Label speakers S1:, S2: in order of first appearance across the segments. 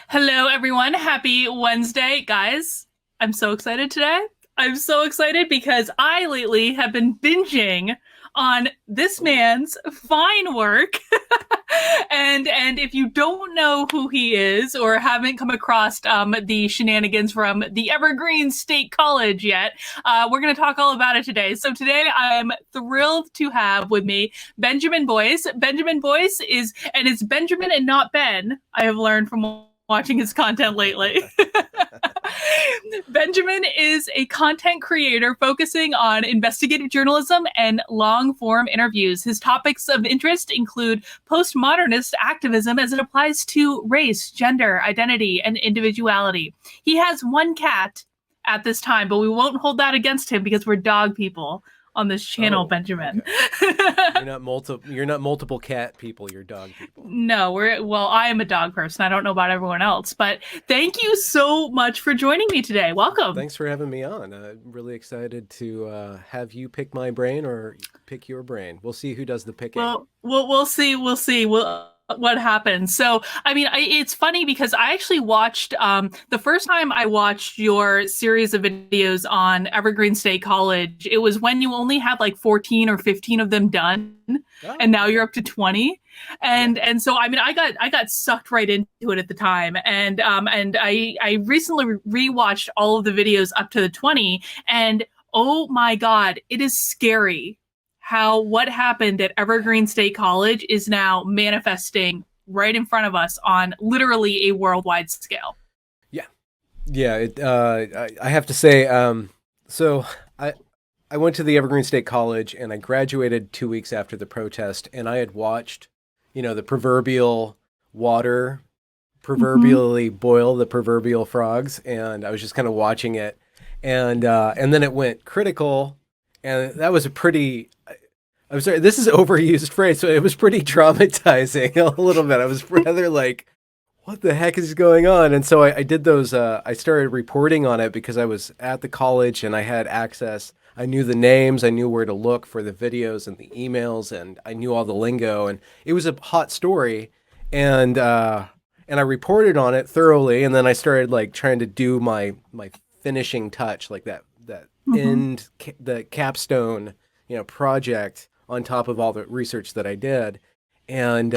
S1: Hello, everyone. Happy Wednesday, guys. I'm so excited today. I'm so excited because I lately have been binging on this man's fine work. And if you don't know who he is or haven't come across the shenanigans from the Evergreen State College yet, we're going to talk all about it today. So today I'm thrilled to have with me Benjamin Boyce. Benjamin Boyce is, and it's Benjamin and not Ben, I have learned from watching his content lately. Benjamin is a content creator focusing on investigative journalism and long form interviews. His topics of interest include postmodernist activism as it applies to race, gender, identity, and individuality. He has one cat at this time, but we won't hold that against him because we're dog people on this channel, Benjamin.
S2: Okay. You're not multiple cat people, you're dog people.
S1: No, I am a dog person. I don't know about everyone else, but thank you so much for joining me today. Welcome.
S2: Thanks for having me on. I'm really excited to have you pick my brain or pick your brain. We'll see who does the picking.
S1: Well, we'll see. We'll see. What happens. So, I mean, it's funny because I actually watched the first time I watched your series of videos on Evergreen State College. It was when you only had like 14 or 15 of them done, and now you're up to 20. And so, I mean, I got sucked right into it at the time, and I recently rewatched all of the videos up to the 20, and oh my God, it is scary how what happened at Evergreen State College is now manifesting right in front of us on literally a worldwide scale.
S2: Yeah. I have to say, so I went to the Evergreen State College and I graduated 2 weeks after the protest, and I had watched, the proverbial water proverbially boil the proverbial frogs, and I was just kind of watching it, and then it went critical, and that was a pretty. I'm sorry, this is overused phrase, so it was pretty traumatizing a little bit. I was rather like, what the heck is going on? And so I did those, I started reporting on it because I was at the college and I had access. I knew the names, I knew where to look for the videos and the emails, and I knew all the lingo, and it was a hot story. And I reported on it thoroughly, and then I started like trying to do my finishing touch, like that the capstone, project on top of all the research that I did. And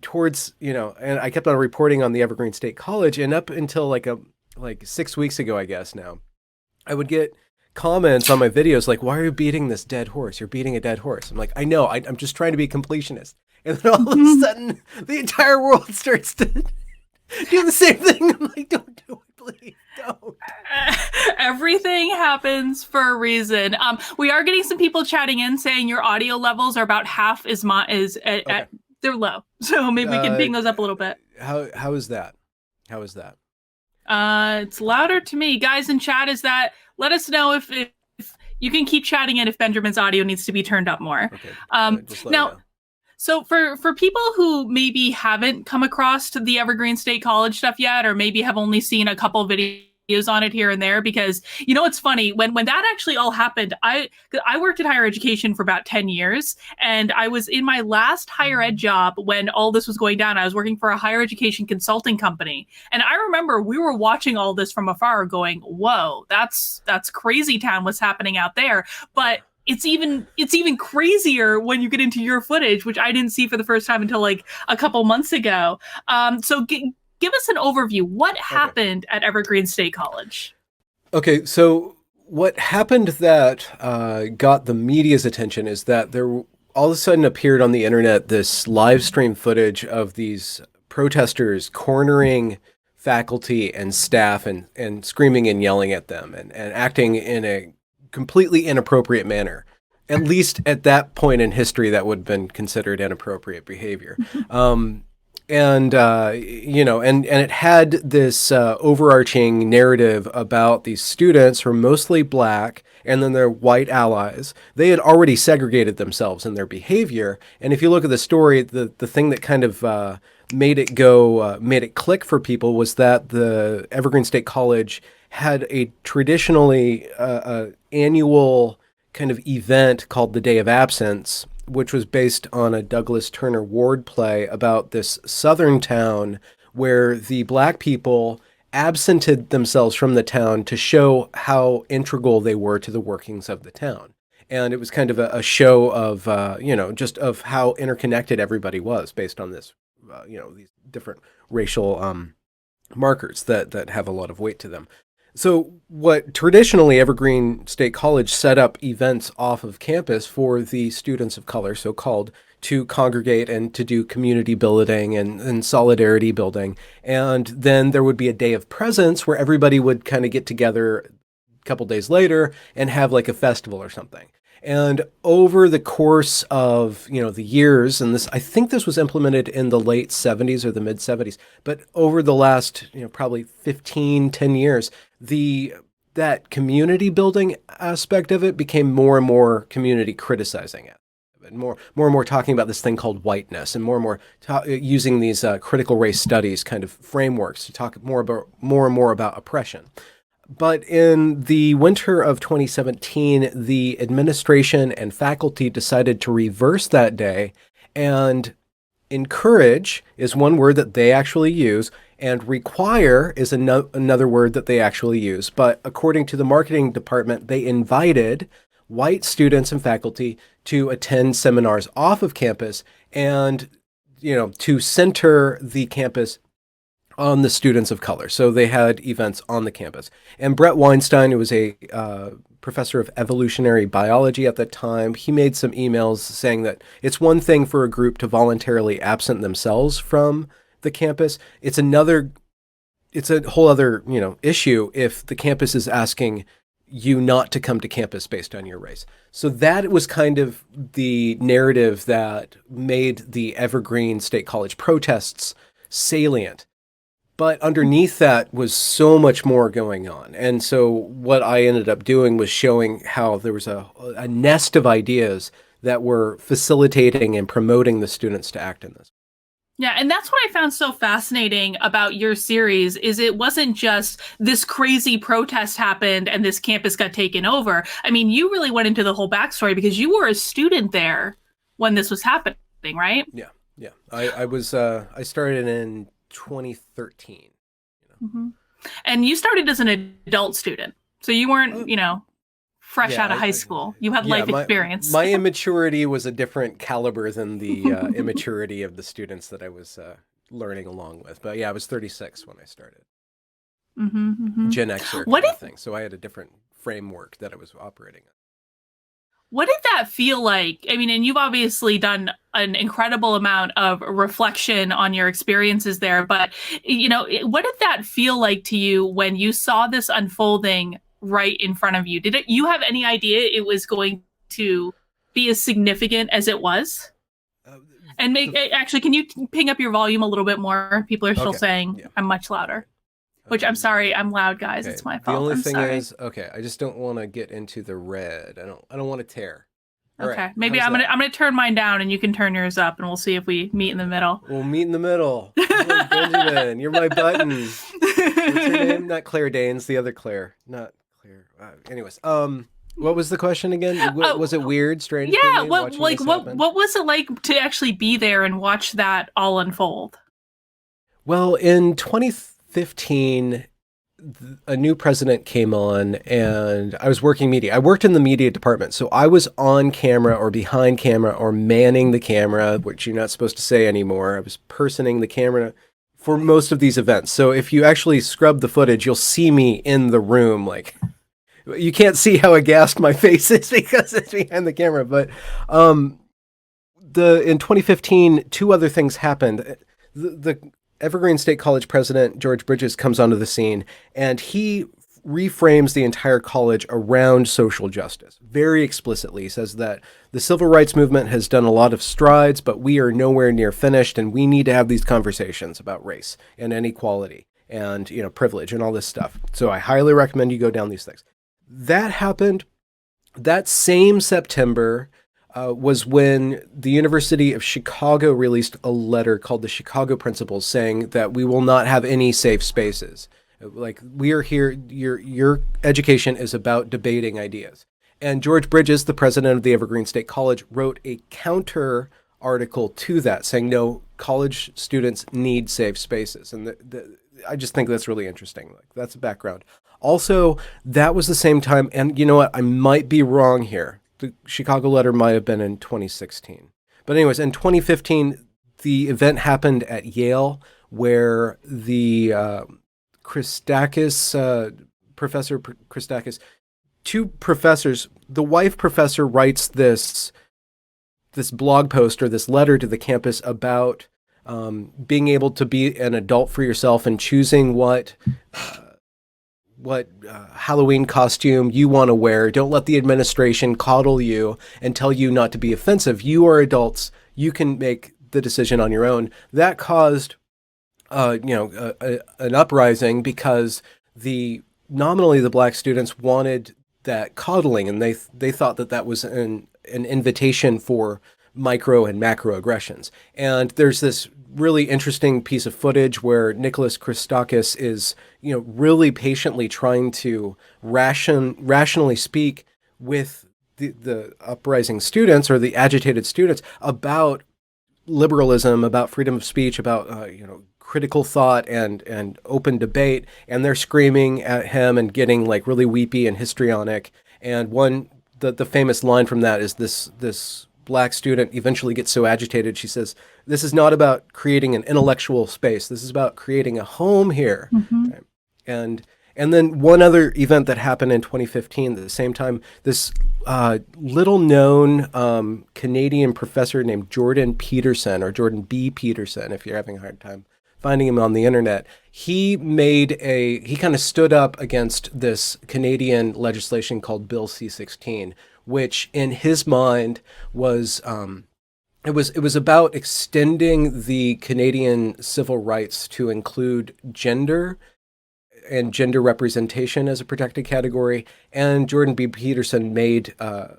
S2: towards, and I kept on reporting on the Evergreen State College, and up until like 6 weeks ago, I guess now, I would get comments on my videos like, why are you beating this dead horse? You're beating a dead horse. I'm like, I know, I'm just trying to be completionist. And then all of a sudden, the entire world starts to do the same thing. I'm like, don't do it, please. Don't.
S1: Everything happens for a reason. We are getting some people chatting in saying your audio levels are about half at they're low. So maybe we can ping those up a little bit.
S2: How is that? How is that?
S1: It's louder to me. Guys in chat, let us know if you can keep chatting in if Benjamin's audio needs to be turned up more.
S2: Okay. Just let me know.
S1: So for people who maybe haven't come across to the Evergreen State College stuff yet, or maybe have only seen a couple videos on it here and there, because it's funny when that actually all happened. I worked in higher education for about 10 years, and I was in my last higher ed job when all this was going down. I was working for a higher education consulting company, and I remember we were watching all this from afar going, whoa, that's crazy town what's happening out there. But it's even crazier when you get into your footage, which I didn't see for the first time until like a couple months ago. So give us an overview. What happened at Evergreen State College?
S2: Okay, so what happened that got the media's attention is that there all of a sudden appeared on the internet this live stream footage of these protesters cornering faculty and staff and screaming and yelling at them and acting in a completely inappropriate manner. At least at that point in history, that would have been considered inappropriate behavior. And it had this overarching narrative about these students who are mostly black and then their white allies. They had already segregated themselves in their behavior. And if you look at the story, the thing that kind of made it click for people was that the Evergreen State College had a traditionally annual kind of event called the Day of Absence, which was based on a Douglas Turner Ward play about this southern town where the black people absented themselves from the town to show how integral they were to the workings of the town. And it was kind of a show of, just of how interconnected everybody was based on this, these different racial markers that have a lot of weight to them. So what traditionally Evergreen State College set up events off of campus for the students of color, so-called, to congregate and to do community building and solidarity building. And then there would be a day of presence where everybody would kind of get together a couple days later and have like a festival or something. And over the course of, the years, and I think this was implemented in the late 70s or the mid 70s, but over the last, probably 10 years, that community building aspect of it became more and more community criticizing it. And more and more talking about this thing called whiteness, and more using these critical race studies kind of frameworks to talk more and more about oppression. But in the winter of 2017, the administration and faculty decided to reverse that day, and encourage is one word that they actually use, and require is another word that they actually use. But according to the marketing department, they invited white students and faculty to attend seminars off of campus and, to center the campus on the students of color. So they had events on the campus. And Brett Weinstein, who was a professor of evolutionary biology at the time, he made some emails saying that it's one thing for a group to voluntarily absent themselves from the campus. It's a whole other, issue if the campus is asking you not to come to campus based on your race. So that was kind of the narrative that made the Evergreen State College protests salient. But underneath that was so much more going on. And so what I ended up doing was showing how there was a nest of ideas that were facilitating and promoting the students to act in this.
S1: Yeah, and that's what I found so fascinating about your series is it wasn't just this crazy protest happened and this campus got taken over. I mean, you really went into the whole backstory because you were a student there when this was happening, right?
S2: Yeah. I started in 2013.
S1: Mm-hmm. And you started as an adult student, so you weren't, fresh out of high school. You had life experience.
S2: My immaturity was a different caliber than the immaturity of the students that I was learning along with. But yeah, I was 36 when I started.
S1: Mm-hmm, mm-hmm.
S2: Gen Xer kind of thing. So I had a different framework that I was operating in.
S1: What did that feel like? I mean, and you've obviously done an incredible amount of reflection on your experiences there, but, what did that feel like to you when you saw this unfolding right in front of you? Did you have any idea it was going to be as significant as it was? And actually, can you ping up your volume a little bit more? People are still saying I'm much louder. Which I'm sorry, I'm loud, guys. Okay. It's my fault.
S2: The only thing is, I just don't want to get into the red. I don't want to tear.
S1: All right. Maybe I'm gonna turn mine down and you can turn yours up and we'll see if we meet in the middle.
S2: We'll meet in the middle. Benjamin, you're my button. What's your name? Not Claire Danes, the other Claire. Not Claire. Anyways, what was the question again? Was it weird, strange?
S1: Yeah. What was it like to actually be there and watch that all unfold?
S2: Well, in 2015, a new president came on and I was working media. I worked in the media department. So I was on camera or behind camera or manning the camera, which you're not supposed to say anymore. I was personing the camera for most of these events. So if you actually scrub the footage, you'll see me in the room. Like, you can't see how aghast my face is because it's behind the camera. But in 2015, two other things happened. The Evergreen State College president, George Bridges, comes onto the scene, and he reframes the entire college around social justice very explicitly. He says that the civil rights movement has done a lot of strides, but we are nowhere near finished, and we need to have these conversations about race and inequality and privilege and all this stuff. So I highly recommend you go down these things. That happened that same September. Was when the University of Chicago released a letter called the Chicago Principles saying that we will not have any safe spaces. Like, we are here, your education is about debating ideas. And George Bridges, the president of the Evergreen State College, wrote a counter article to that, saying no, college students need safe spaces, and I just think that's really interesting. Like, that's a background. Also, that was the same time, and you know what? I might be wrong here. The Chicago letter might have been in 2016, but anyways, in 2015, the event happened at Yale, where the Professor Christakis, two professors, the wife professor writes this blog post or this letter to the campus about being able to be an adult for yourself and choosing what Halloween costume you want to wear. Don't let the administration coddle you and tell you not to be offensive. You are adults. You can make the decision on your own. That caused an uprising because nominally the black students wanted that coddling, and they thought that was an invitation for micro and macro aggressions. And there's this really interesting piece of footage where Nicholas Christakis is, really patiently trying to rationally speak with the uprising students or the agitated students about liberalism, about freedom of speech, about critical thought and open debate, and they're screaming at him and getting like really weepy and histrionic. And the famous line from that is this black student eventually gets so agitated, she says, "This is not about creating an intellectual space. This is about creating a home here."
S1: Mm-hmm.
S2: Right? And then one other event that happened in 2015 at the same time, this little known Canadian professor named Jordan Peterson, or Jordan B. Peterson, if you're having a hard time finding him on the internet, he kind of stood up against this Canadian legislation called Bill C-16, which in his mind was it was about extending the Canadian civil rights to include gender and gender representation as a protected category. And Jordan B. Peterson made a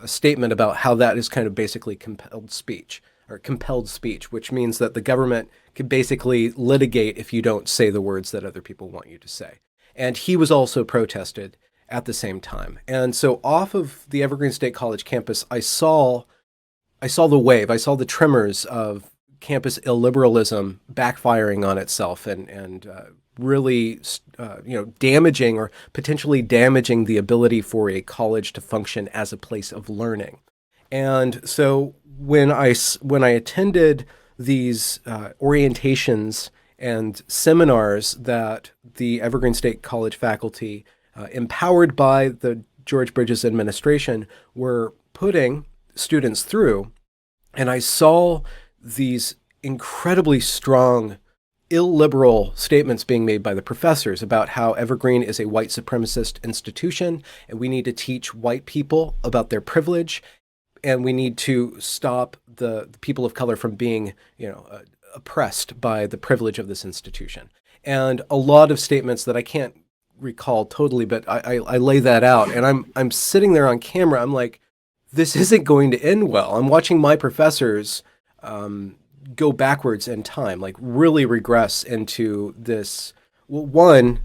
S2: statement about how that is kind of basically compelled speech, which means that the government can basically litigate if you don't say the words that other people want you to say. And he was also protested at the same time. And so off of the Evergreen State College campus, I saw the wave. I saw the tremors of campus illiberalism backfiring on itself and really damaging or potentially damaging the ability for a college to function as a place of learning. And so when I attended these orientations and seminars that the Evergreen State College faculty, empowered by the George Bridges administration, were putting students through, and I saw these incredibly strong illiberal statements being made by the professors about how Evergreen is a white supremacist institution and we need to teach white people about their privilege, and we need to stop the people of color from being, oppressed by the privilege of this institution. And a lot of statements that I can't recall totally, but I lay that out, and I'm sitting there on camera. I'm like, this isn't going to end well. I'm watching my professors go backwards in time, like really regress into this, one,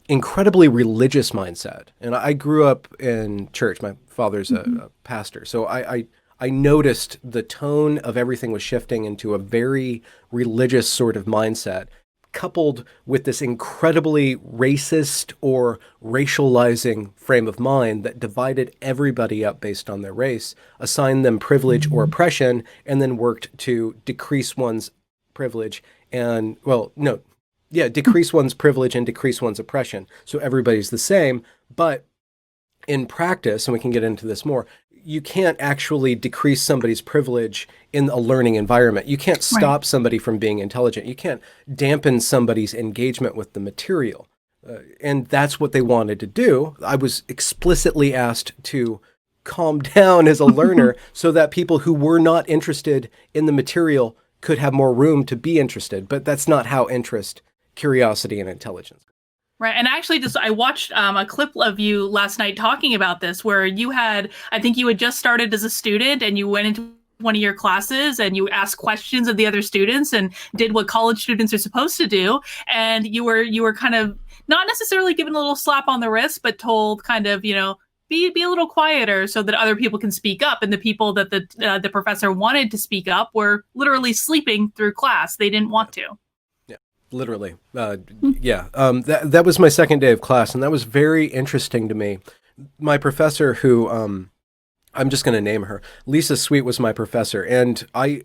S2: incredibly religious mindset. And I grew up in church. My father's a pastor. So I noticed the tone of everything was shifting into a very religious sort of mindset, coupled with this incredibly racist or racializing frame of mind that divided everybody up based on their race, assigned them privilege or oppression, and then worked to decrease one's privilege decrease one's privilege and decrease one's oppression. So everybody's the same, but in practice, and we can get into this more, you can't actually decrease somebody's privilege in a learning environment. You can't stop somebody from being intelligent. You can't dampen somebody's engagement with the material. And that's what they wanted to do. I was explicitly asked to calm down as a learner so that people who were not interested in the material could have more room to be interested. But that's not how interest, curiosity, and intelligence.
S1: Right. And actually, I watched a clip of you last night talking about this, where I think you had just started as a student and you went into one of your classes and you asked questions of the other students and did what college students are supposed to do. And you were kind of not necessarily given a little slap on the wrist, but told kind of, be a little quieter so that other people can speak up. And the people that the professor wanted to speak up were literally sleeping through class. They didn't want to.
S2: Yeah, literally. Yeah. That was my second day of class, and that was very interesting to me. My professor, who I'm just going to name her, Lisa Sweet, was my professor, and I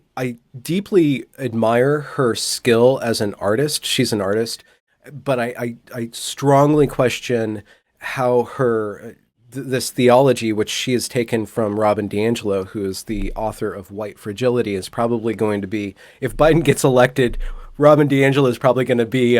S2: deeply admire her skill as an artist. She's an artist, but I strongly question how her this theology, which she has taken from Robin DiAngelo, who is the author of White Fragility, is probably going to be, if Biden gets elected, Robin DiAngelo is probably going to be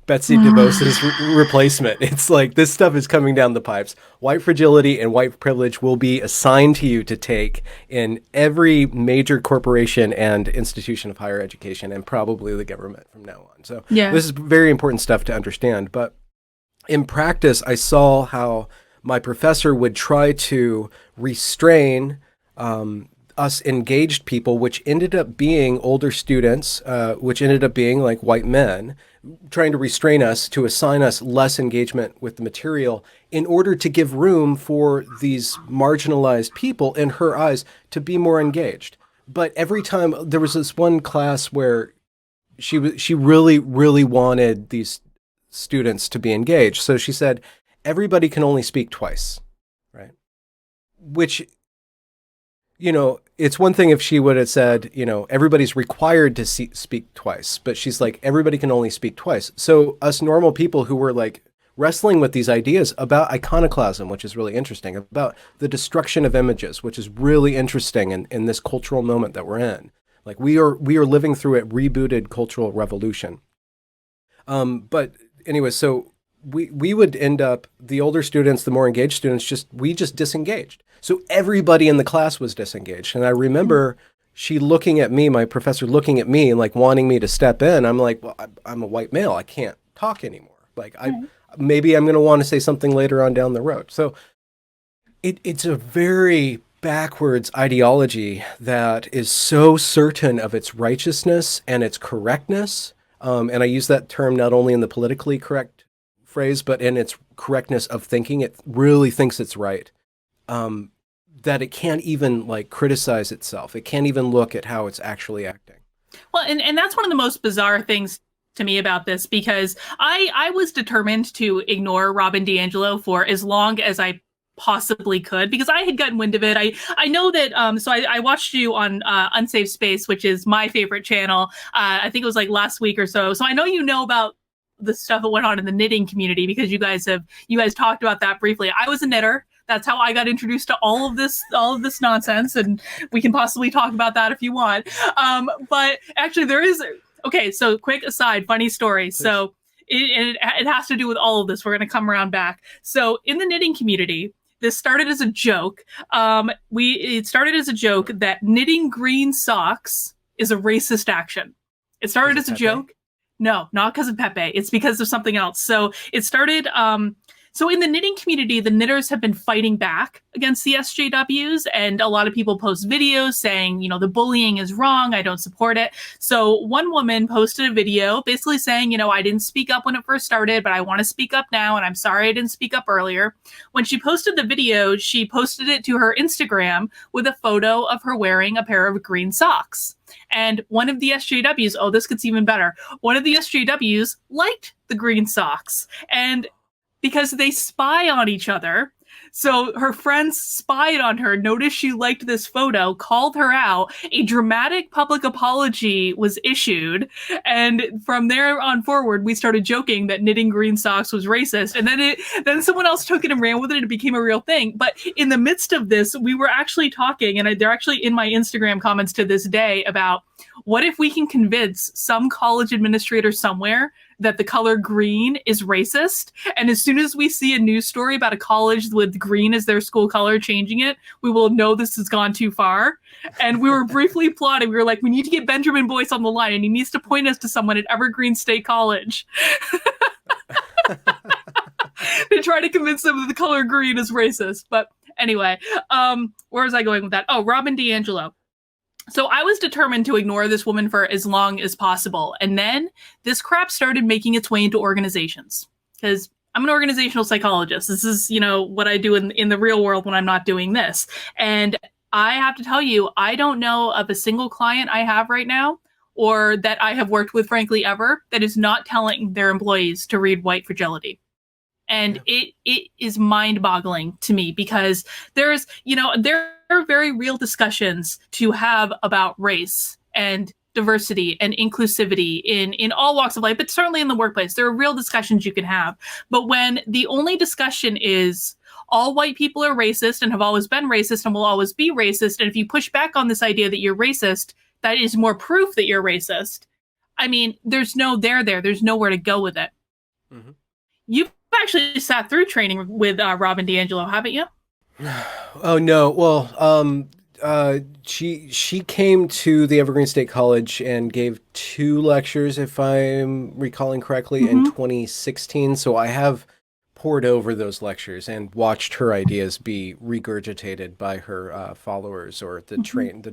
S2: Betsy DeVos's replacement. It's like, this stuff is coming down the pipes. White fragility and white privilege will be assigned to you to take in every major corporation and institution of higher education, and probably the government from now on. So this is very important stuff to understand. But in practice, I saw how my professor would try to restrain us engaged people, which ended up being older students, which ended up being like white men, trying to restrain us, to assign us less engagement with the material in order to give room for these marginalized people, in her eyes, to be more engaged. But every time, there was this one class where she really, really wanted these students to be engaged. So she said, everybody can only speak twice, right? Which, you know, it's one thing if she would have said, you know, everybody's required to speak twice, but she's like, everybody can only speak twice. So us normal people who were like wrestling with these ideas about iconoclasm, which is really interesting, about the destruction of images, which is really interesting in this cultural moment that we're in. Like we are living through a rebooted cultural revolution. But anyway, so we would end up, the older students, the more engaged students, we just disengaged. So everybody in the class was disengaged. And I remember she looking at me, my professor looking at me, like wanting me to step in. I'm like, well, I'm a white male. I can't talk anymore. Like maybe I'm going to want to say something later on down the road. So it's a very backwards ideology that is so certain of its righteousness and its correctness. And I use that term not only in the politically correct phrase, but in its correctness of thinking. It really thinks it's right. That it can't even like criticize itself. It can't even look at how it's actually acting.
S1: Well, and that's one of the most bizarre things to me about this, because I was determined to ignore Robin DiAngelo for as long as I possibly could, because I had gotten wind of it. I know that, so I watched you on Unsafe Space, which is my favorite channel. I think it was like last week or so. So I know you know about the stuff that went on in the knitting community, because you guys talked about that briefly. I was a knitter. That's how I got introduced to all of this nonsense, and we can possibly talk about that if you want. But actually, there is. Okay, so quick aside, funny story. Please. So it has to do with all of this. We're going to come around back. So in the knitting community, this started as a joke. It started as a joke that knitting green socks is a racist action. It started as a joke. No, not because of Pepe. It's because of something else. So it started. So in the knitting community, the knitters have been fighting back against the SJWs, and a lot of people post videos saying, you know, the bullying is wrong. I don't support it. So one woman posted a video basically saying, you know, I didn't speak up when it first started, but I want to speak up now, and I'm sorry I didn't speak up earlier. When she posted the video, she posted it to her Instagram with a photo of her wearing a pair of green socks. And one of the SJWs, oh, this gets even better. One of the SJWs liked the green socks, and because they spy on each other. So her friends spied on her, noticed she liked this photo, called her out. A dramatic public apology was issued. And from there on forward, we started joking that knitting green socks was racist. And then someone else took it and ran with it, and it became a real thing. But in the midst of this, we were actually talking, and they're actually in my Instagram comments to this day, about what if we can convince some college administrator somewhere that the color green is racist, and as soon as we see a news story about a college with green as their school color changing it, we will know this has gone too far. And we were briefly plotting. We were like, we need to get Benjamin Boyce on the line, and he needs to point us to someone at Evergreen State College to try to convince them that the color green is racist. But anyway, where was I going with that? Oh, Robin DiAngelo. So I was determined to ignore this woman for as long as possible. And then this crap started making its way into organizations. Because I'm an organizational psychologist. This is, what I do in the real world when I'm not doing this. And I have to tell you, I don't know of a single client I have right now or that I have worked with, frankly, ever, that is not telling their employees to read White Fragility. And it is mind-boggling to me because there are very real discussions to have about race and diversity and inclusivity in all walks of life, but certainly in the workplace. There are real discussions you can have. But when the only discussion is all white people are racist and have always been racist and will always be racist, and if you push back on this idea that you're racist, that is more proof that you're racist. I mean, there's no there. There's nowhere to go with it. Mm-hmm. You've actually sat through training with Robin DiAngelo, haven't you?
S2: Oh no. Well, she came to the Evergreen State College and gave 2 lectures, if I'm recalling correctly, in 2016. So I have pored over those lectures and watched her ideas be regurgitated by her followers or the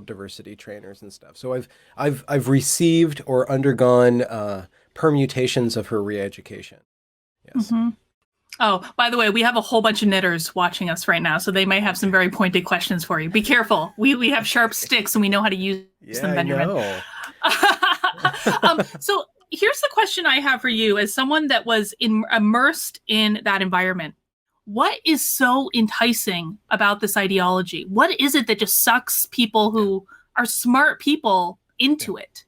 S2: diversity trainers and stuff. So I've received or undergone permutations of her re-education. Yes.
S1: Mm-hmm. Oh, by the way, we have a whole bunch of knitters watching us right now, so they may have some very pointed questions for you. Be careful. We have sharp sticks and we know how to use them, Benjamin. So here's the question I have for you as someone that was immersed in that environment. What is so enticing about this ideology? What is it that just sucks people who are smart people into it?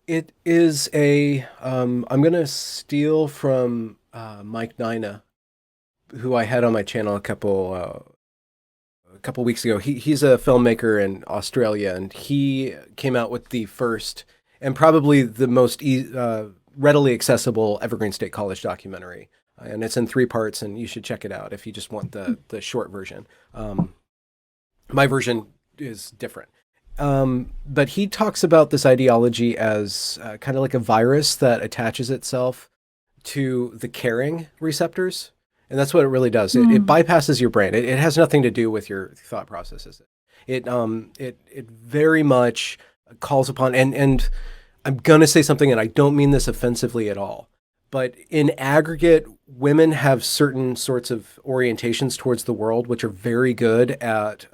S2: It is I'm going to steal from Mike Naima, who I had on my channel a couple weeks ago. He's a filmmaker in Australia, and he came out with the first and probably the most readily accessible Evergreen State College documentary. And it's in 3 parts, and you should check it out if you just want the short version. My version is different. But he talks about this ideology as kind of like a virus that attaches itself to the caring receptors. And that's what it really does. It bypasses your brain. It has nothing to do with your thought processes. It very much calls upon, and I'm going to say something, and I don't mean this offensively at all, but in aggregate, women have certain sorts of orientations towards the world, which are very good at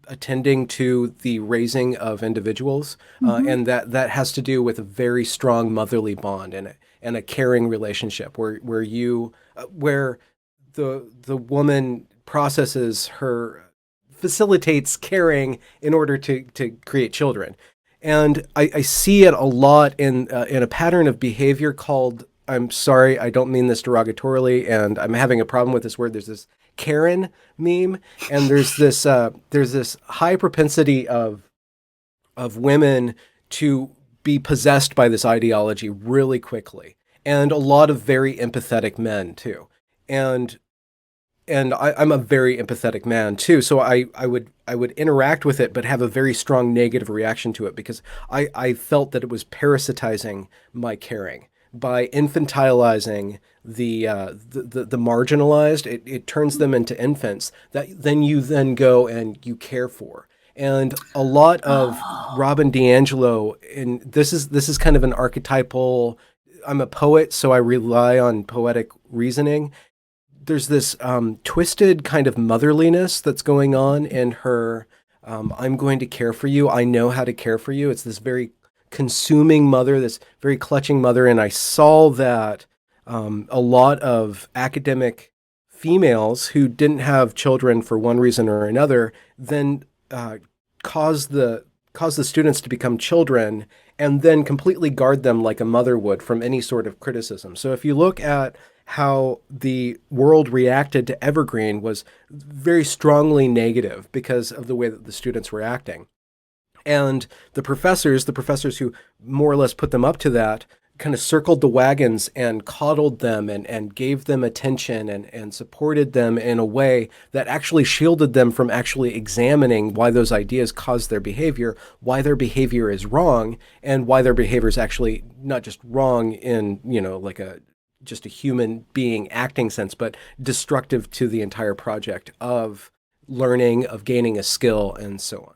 S2: attending to the raising of individuals. And that has to do with a very strong motherly bond and a caring relationship where the woman facilitates caring in order to create children. And I see it a lot in a pattern of behavior called, I'm sorry, I don't mean this derogatorily, and I'm having a problem with this word. There's this Karen meme, and there's this high propensity of women to be possessed by this ideology really quickly, and a lot of very empathetic men too. And I'm a very empathetic man too, so I would interact with it, but have a very strong negative reaction to it because I felt that it was parasitizing my caring by infantilizing the marginalized. It turns them into infants that you then go and you care for. And a lot of Robin DiAngelo, and this is kind of an archetypal. I'm a poet, so I rely on poetic reasoning. There's this twisted kind of motherliness that's going on in her. I'm going to care for you. I know how to care for you. It's this very consuming mother, this very clutching mother. And I saw that a lot of academic females who didn't have children for one reason or another then cause the students to become children and then completely guard them like a mother would from any sort of criticism. So if you look at how the world reacted to Evergreen was very strongly negative because of the way that the students were acting. And the professors who more or less put them up to that, kind of circled the wagons and coddled them and gave them attention and supported them in a way that actually shielded them from actually examining why those ideas caused their behavior, why their behavior is wrong, and why their behavior is actually not just wrong in, like just a human being acting sense, but destructive to the entire project of learning, of gaining a skill, and so on.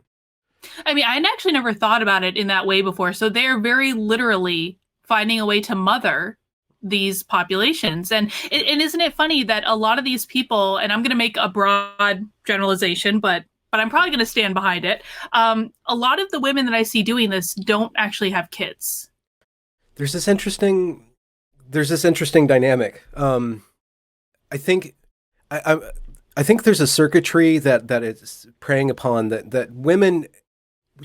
S1: I mean, I'd actually never thought about it in that way before. So they're very literally finding a way to mother these populations. And isn't it funny that a lot of these people, and I'm going to make a broad generalization, but I'm probably going to stand behind it. A lot of the women that I see doing this don't actually have kids.
S2: There's this interesting dynamic. I think I think there's a circuitry that is preying upon that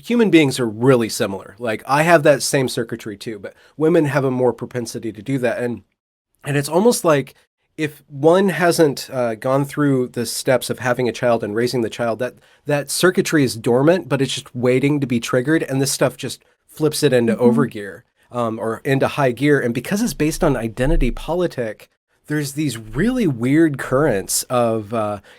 S2: human beings are really similar. Like I have that same circuitry too, but women have a more propensity to do that. And it's almost like if one hasn't gone through the steps of having a child and raising the child, that circuitry is dormant, but it's just waiting to be triggered. And this stuff just flips it into overgear or into high gear. And because it's based on identity politic, there's these really weird currents of,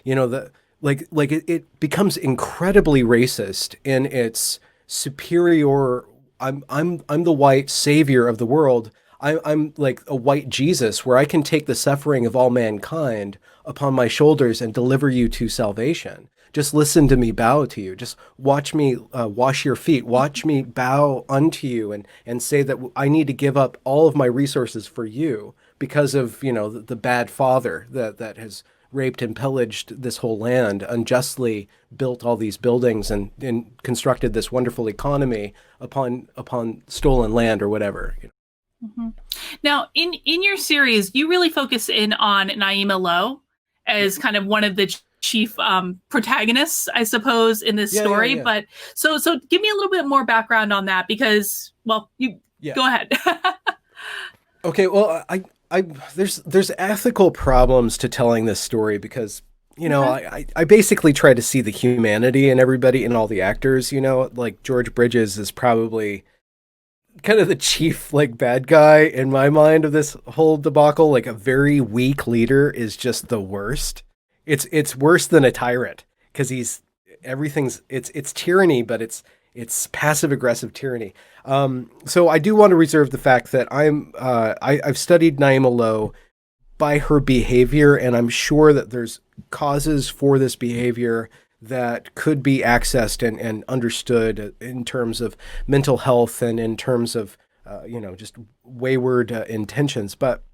S2: it becomes incredibly racist in its superior. I'm the white savior of the world. I'm like a white Jesus, where I can take the suffering of all mankind upon my shoulders and deliver you to salvation. Just listen to me, bow to you. Just watch me wash your feet. Watch me bow unto you and say that I need to give up all of my resources for you because of, the bad father that has raped and pillaged this whole land, unjustly built all these buildings and constructed this wonderful economy upon stolen land or whatever.
S1: Mm-hmm. Now, in your series, you really focus in on Naima Lowe as kind of one of the chief protagonists, I suppose, in this story. Yeah. But so give me a little bit more background on that, because, well, you go ahead.
S2: Okay, well, I there's ethical problems to telling this story because, I basically try to see the humanity in everybody and all the actors, like George Bridges is probably kind of the chief bad guy in my mind of this whole debacle. Like a very weak leader is just the worst. It's worse than a tyrant because it's tyranny, but it's passive aggressive tyranny. So I do want to reserve the fact that I've studied Naima Lowe by her behavior, and I'm sure that there's causes for this behavior that could be accessed and understood in terms of mental health and in terms of just wayward intentions. But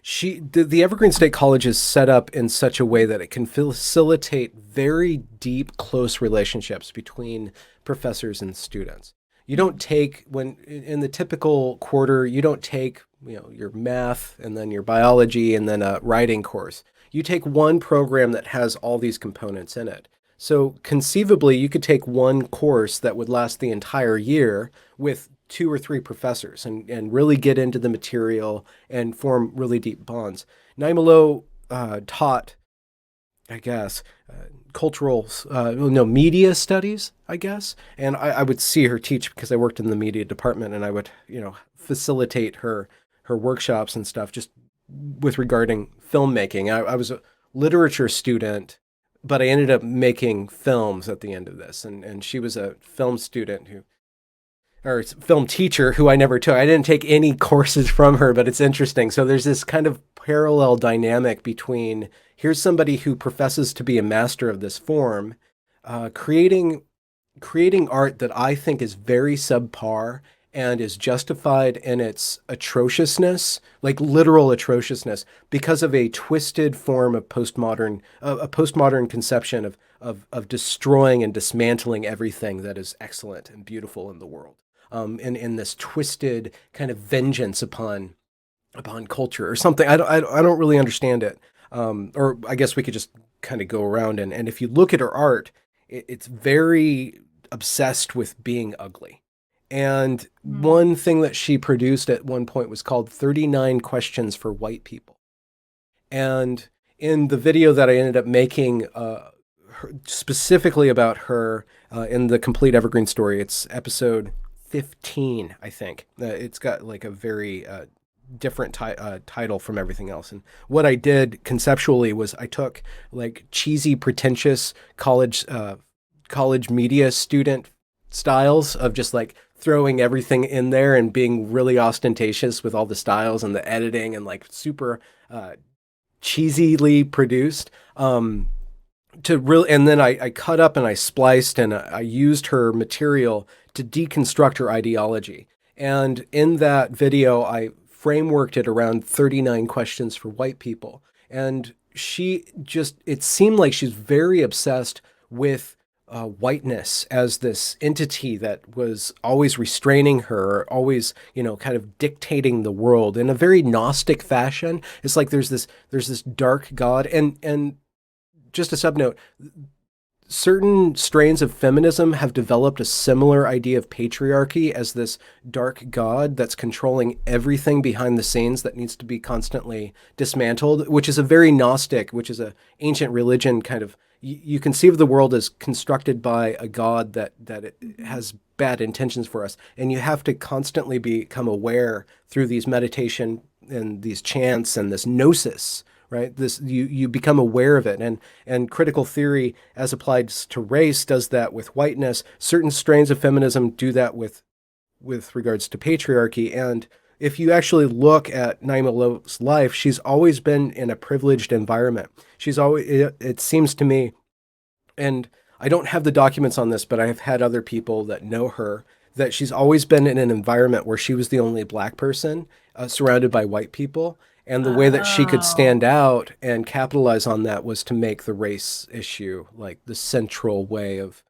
S2: the Evergreen State College is set up in such a way that it can facilitate very deep, close relationships between professors and students. You don't take, when in the typical quarter, you don't take your math and then your biology and then a writing course. You take one program that has all these components in it. So conceivably, you could take one course that would last the entire year with 2 or 3 professors and really get into the material and form really deep bonds. Naima Lowe taught, I guess, media studies, I guess. And I would see her teach because I worked in the media department, and I would, facilitate her workshops and stuff just with regarding filmmaking. I was a literature student, but I ended up making films at the end of this. And she was a film student or film teacher who I never took. I didn't take any courses from her, but it's interesting. So there's this kind of parallel dynamic between here's somebody who professes to be a master of this form, creating art that I think is very subpar and is justified in its atrociousness, like literal atrociousness, because of a twisted form of a postmodern conception of destroying and dismantling everything that is excellent and beautiful in the world. In this twisted kind of vengeance upon culture or something. I don't really understand it. Or I guess we could just kind of go around and if you look at her art, it's very obsessed with being ugly. And one thing that she produced at one point was called 39 Questions for White People. And in the video that I ended up making specifically about her in the complete Evergreen story, it's episode 15, I think. It's got like a very different title from everything else. And what I did conceptually was I took like cheesy, pretentious college media student styles of just like throwing everything in there and being really ostentatious with all the styles and the editing and like super cheesily produced and then I cut up and I spliced and I used her material to deconstruct her ideology. And in that video, I frameworked it around 39 questions for white people. And it seemed like she's very obsessed with whiteness as this entity that was always restraining her, always, kind of dictating the world in a very Gnostic fashion. It's like there's this dark God. And just a subnote, certain strains of feminism have developed a similar idea of patriarchy as this dark god that's controlling everything behind the scenes that needs to be constantly dismantled, which is a very Gnostic, which is an ancient religion kind of. You conceive of the world as constructed by a god that it has bad intentions for us, and you have to constantly become aware through these meditation and these chants and this gnosis, right? This you become aware of it, and critical theory as applied to race does that with whiteness. Certain strains of feminism do that with regards to patriarchy. And if you actually look at Naima Lowe's life, she's always been in a privileged environment. It seems to me, and I don't have the documents on this, but I have had other people that know her, that she's always been in an environment where she was the only black person surrounded by white people. And the way that she could stand out and capitalize on that was to make the race issue like the central way of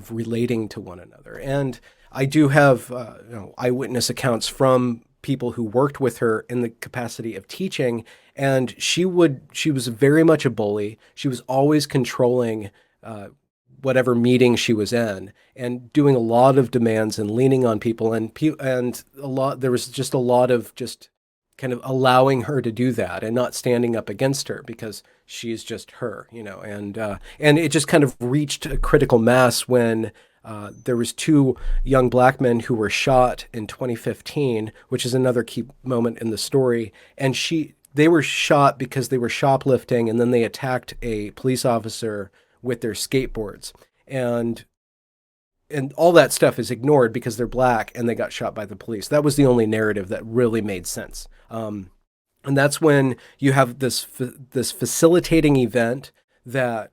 S2: relating to one another. And I do have eyewitness accounts from people who worked with her in the capacity of teaching, and she was very much a bully. She was always controlling whatever meeting she was in, and doing a lot of demands and leaning on people, there was just a lot of just kind of allowing her to do that and not standing up against her because she's just her, and it just kind of reached a critical mass when there was two young black men who were shot in 2015, which is another key moment in the story. And they were shot because they were shoplifting, and then they attacked a police officer with their skateboards. And all that stuff is ignored because they're black and they got shot by the police. That was the only narrative that really made sense. And that's when you have this facilitating event that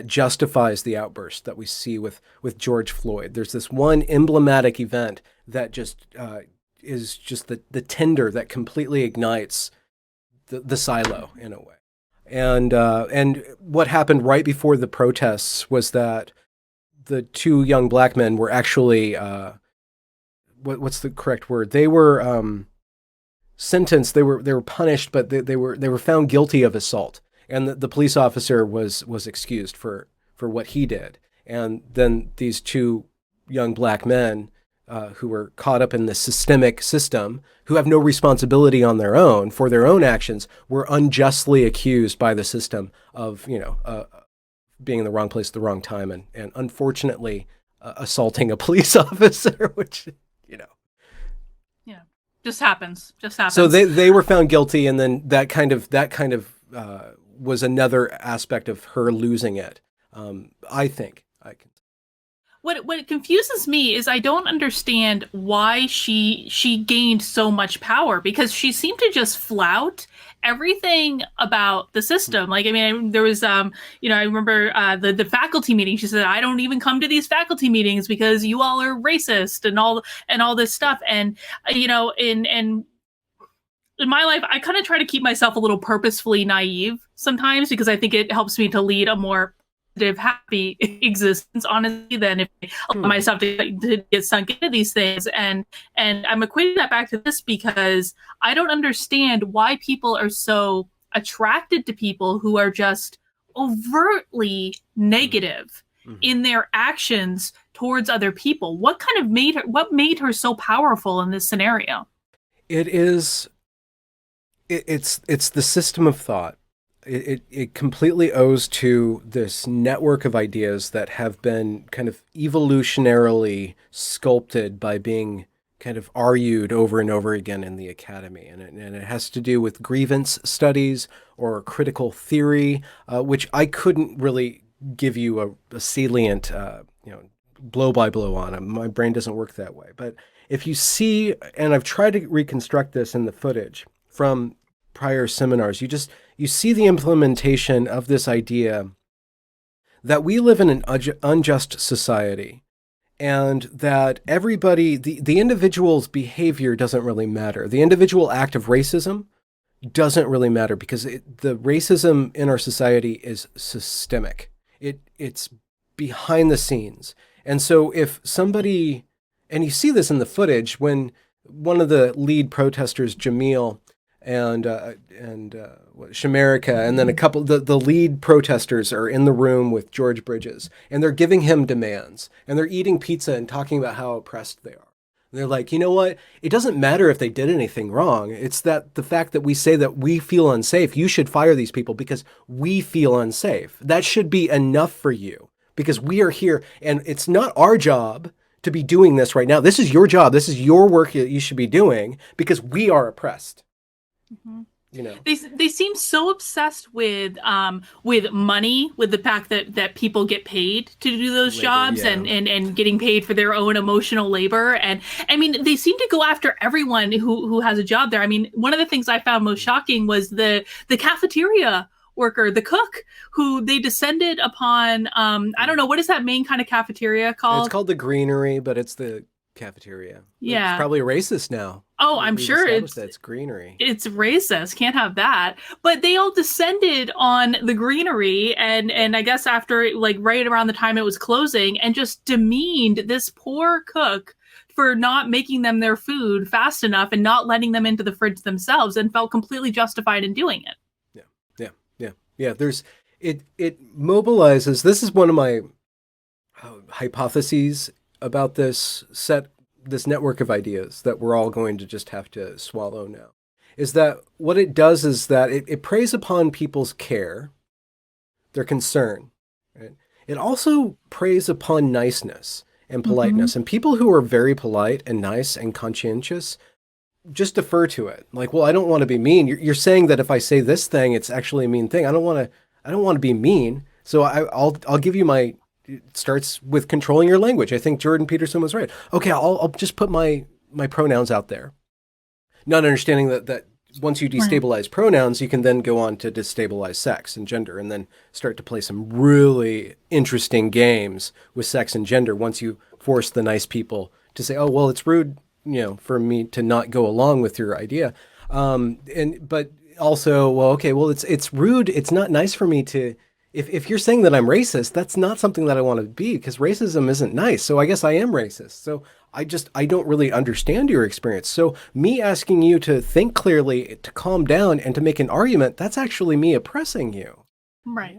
S2: justifies the outburst that we see with George Floyd. There's this one emblematic event that just is just the tinder that completely ignites the silo in a way. And what happened right before the protests was that the two young black men were actually what's the correct word? They were sentenced. They were punished, but they were found guilty of assault. And the police officer was excused for what he did. And then these two young black men who were caught up in the systemic system, who have no responsibility on their own for their own actions, were unjustly accused by the system of, being in the wrong place at the wrong time and unfortunately assaulting a police officer, which,
S1: Yeah, just happens.
S2: So they were found guilty, and then that kind of was another aspect of her losing it. I think I can.
S1: What confuses me is I don't understand why she gained so much power, because she seemed to just flout everything about the system. Like, I mean, there was, I remember the faculty meeting. She said, "I don't even come to these faculty meetings because you all are racist," and all this stuff. And in my life, I kind of try to keep myself a little purposefully naive sometimes, because I think it helps me to lead a more happy existence, honestly, than if I allow myself to get sunk into these things. And I'm equating that back to this because I don't understand why people are so attracted to people who are just overtly negative in their actions towards other people. What made her so powerful in this scenario?
S2: It's the system of thought. It completely owes to this network of ideas that have been kind of evolutionarily sculpted by being kind of argued over and over again in the academy. And it has to do with grievance studies or critical theory, which I couldn't really give you a salient, blow by blow on. My brain doesn't work that way. But if you see, and I've tried to reconstruct this in the footage from prior seminars, you see the implementation of this idea that we live in an unjust society, and that everybody, the individual's behavior doesn't really matter. The individual act of racism doesn't really matter because the racism in our society is systemic. It's behind the scenes. And so if somebody, and you see this in the footage when one of the lead protesters, Jamil, and Shamerica, and then a couple, the lead protesters are in the room with George Bridges, and they're giving him demands, and they're eating pizza and talking about how oppressed they are. And they're like, you know what? It doesn't matter if they did anything wrong. It's that the fact that we say that we feel unsafe, you should fire these people because we feel unsafe. That should be enough for you because we are here, and it's not our job to be doing this right now. This is your job. This is your work that you should be doing because we are oppressed.
S1: Mm-hmm.
S2: You know,
S1: they seem so obsessed with money, with the fact that people get paid to do those jobs, and getting paid for their own emotional labor. And I mean, they seem to go after everyone who has a job there. I mean, one of the things I found most shocking was the cafeteria worker, the cook, who they descended upon. I don't know, what is that main kind of cafeteria called?
S2: It's called the Greenery, but it's the cafeteria.
S1: Yeah,
S2: it's probably racist now.
S1: Oh, I'm sure
S2: it's Greenery.
S1: It's racist. Can't have that. But they all descended on the Greenery, and I guess after, like, right around the time it was closing, and just demeaned this poor cook for not making them their food fast enough and not letting them into the fridge themselves, and felt completely justified in doing it.
S2: Yeah. There's it mobilizes. This is one of my hypotheses about this network of ideas that we're all going to just have to swallow now, is that what it does is that it preys upon people's care, their concern, right? It also preys upon niceness and politeness. Mm-hmm. And people who are very polite and nice and conscientious just defer to it. Like, well, I don't want to be mean. You're saying that if I say this thing, it's actually a mean thing. I don't want to be mean. So I'll give you my. It starts with controlling your language. I think Jordan Peterson was right. Okay, I'll just put my pronouns out there. Not understanding that once you destabilize pronouns, you can then go on to destabilize sex and gender, and then start to play some really interesting games with sex and gender once you force the nice people to say, oh, well, it's rude, for me to not go along with your idea. But also, well, okay, well, it's rude. It's not nice for me to... If you're saying that I'm racist, that's not something that I want to be, because racism isn't nice. So I guess I am racist. So I don't really understand your experience. So me asking you to think clearly, to calm down, and to make an argument, that's actually me oppressing you.
S1: Right.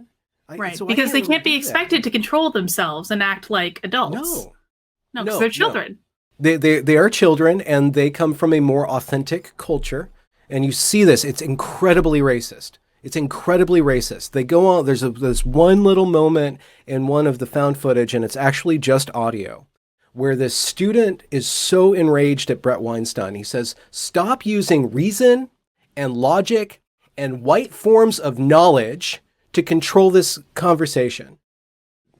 S1: So because they can't be expected to control themselves and act like adults. No, because they're children.
S2: No. They are children, and they come from a more authentic culture. And you see this, it's incredibly racist. It's incredibly racist. They go on, there's this one little moment in one of the found footage, and it's actually just audio, where this student is so enraged at Brett Weinstein. He says, stop using reason and logic and white forms of knowledge to control this conversation,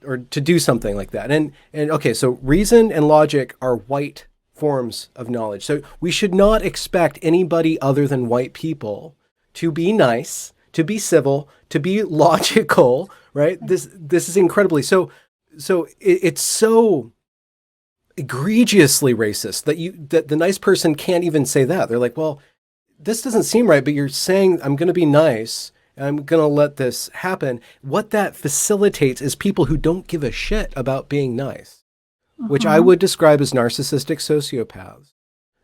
S2: or to do something like that. And okay, so reason and logic are white forms of knowledge. So we should not expect anybody other than white people to be nice, to be civil, to be logical, right? This is incredibly so. It's so egregiously racist that the nice person can't even say that. They're like, well, this doesn't seem right, but you're saying I'm going to be nice and I'm going to let this happen. What that facilitates is people who don't give a shit about being nice, which I would describe as narcissistic sociopaths,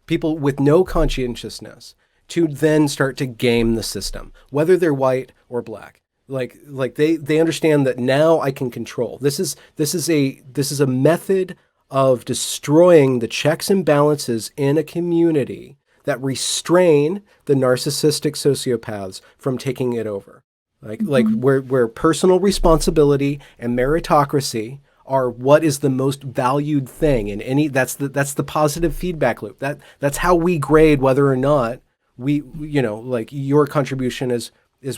S2: people with no conscientiousness, to then start to game the system, whether they're white or black. Like they understand that now I can control. This is a method of destroying the checks and balances in a community that restrain the narcissistic sociopaths from taking it over. Like where personal responsibility and meritocracy are what is the most valued thing in any. That's the positive feedback loop. That's how we grade whether or not your contribution is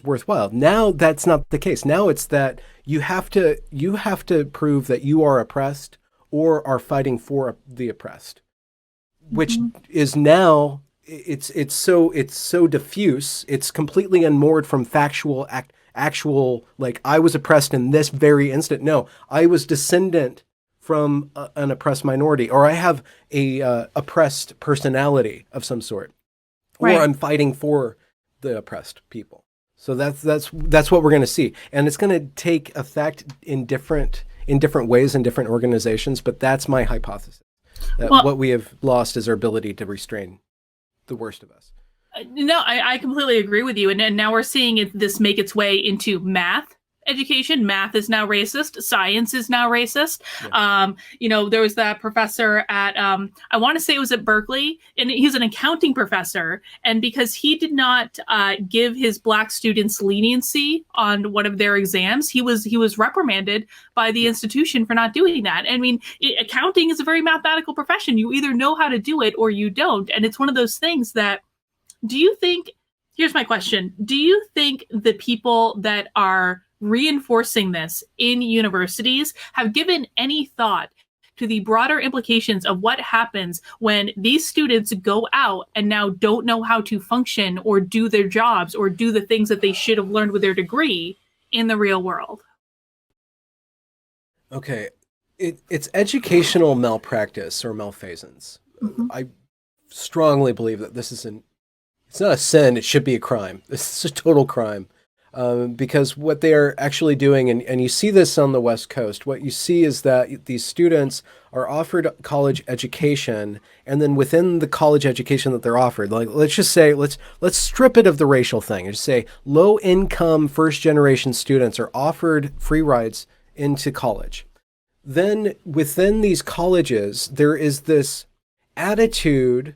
S2: worthwhile. Now that's not the case. Now it's that you have to prove that you are oppressed or are fighting for the oppressed, which is now it's so diffuse. It's completely unmoored from actual, like, I was oppressed in this very instant. No, I was descendant from an oppressed minority, or I have a oppressed personality of some sort, or
S1: Right.
S2: I'm fighting for the oppressed people. So that's what we're going to see, and it's going to take effect in different ways in different organizations. But that's my hypothesis, that
S1: Well,
S2: what we have lost is our ability to restrain the worst of us.
S1: no, I completely agree with you. And now we're seeing this make its way into math education. Math is now racist. Science is now racist.
S2: Yeah.
S1: There was that professor at, I want to say it was at Berkeley, and he's an accounting professor. And because he did not give his black students leniency on one of their exams, he was reprimanded by the institution for not doing that. I mean, accounting is a very mathematical profession. You either know how to do it or you don't. And it's one of those things that, here's my question. Do you think the people that are reinforcing this in universities have given any thought to the broader implications of what happens when these students go out and now don't know how to function or do their jobs or do the things that they should have learned with their degree in the real world?
S2: Okay. It's educational malpractice or malfeasance.
S1: Mm-hmm.
S2: I strongly believe that it's not a sin, it should be a crime. This is a total crime. Because what they are actually doing, and you see this on the West Coast, what you see is that these students are offered college education, and then within the college education that they're offered, like let's just say, let's strip it of the racial thing, and just say low-income first-generation students are offered free rides into college. Then within these colleges, there is this attitude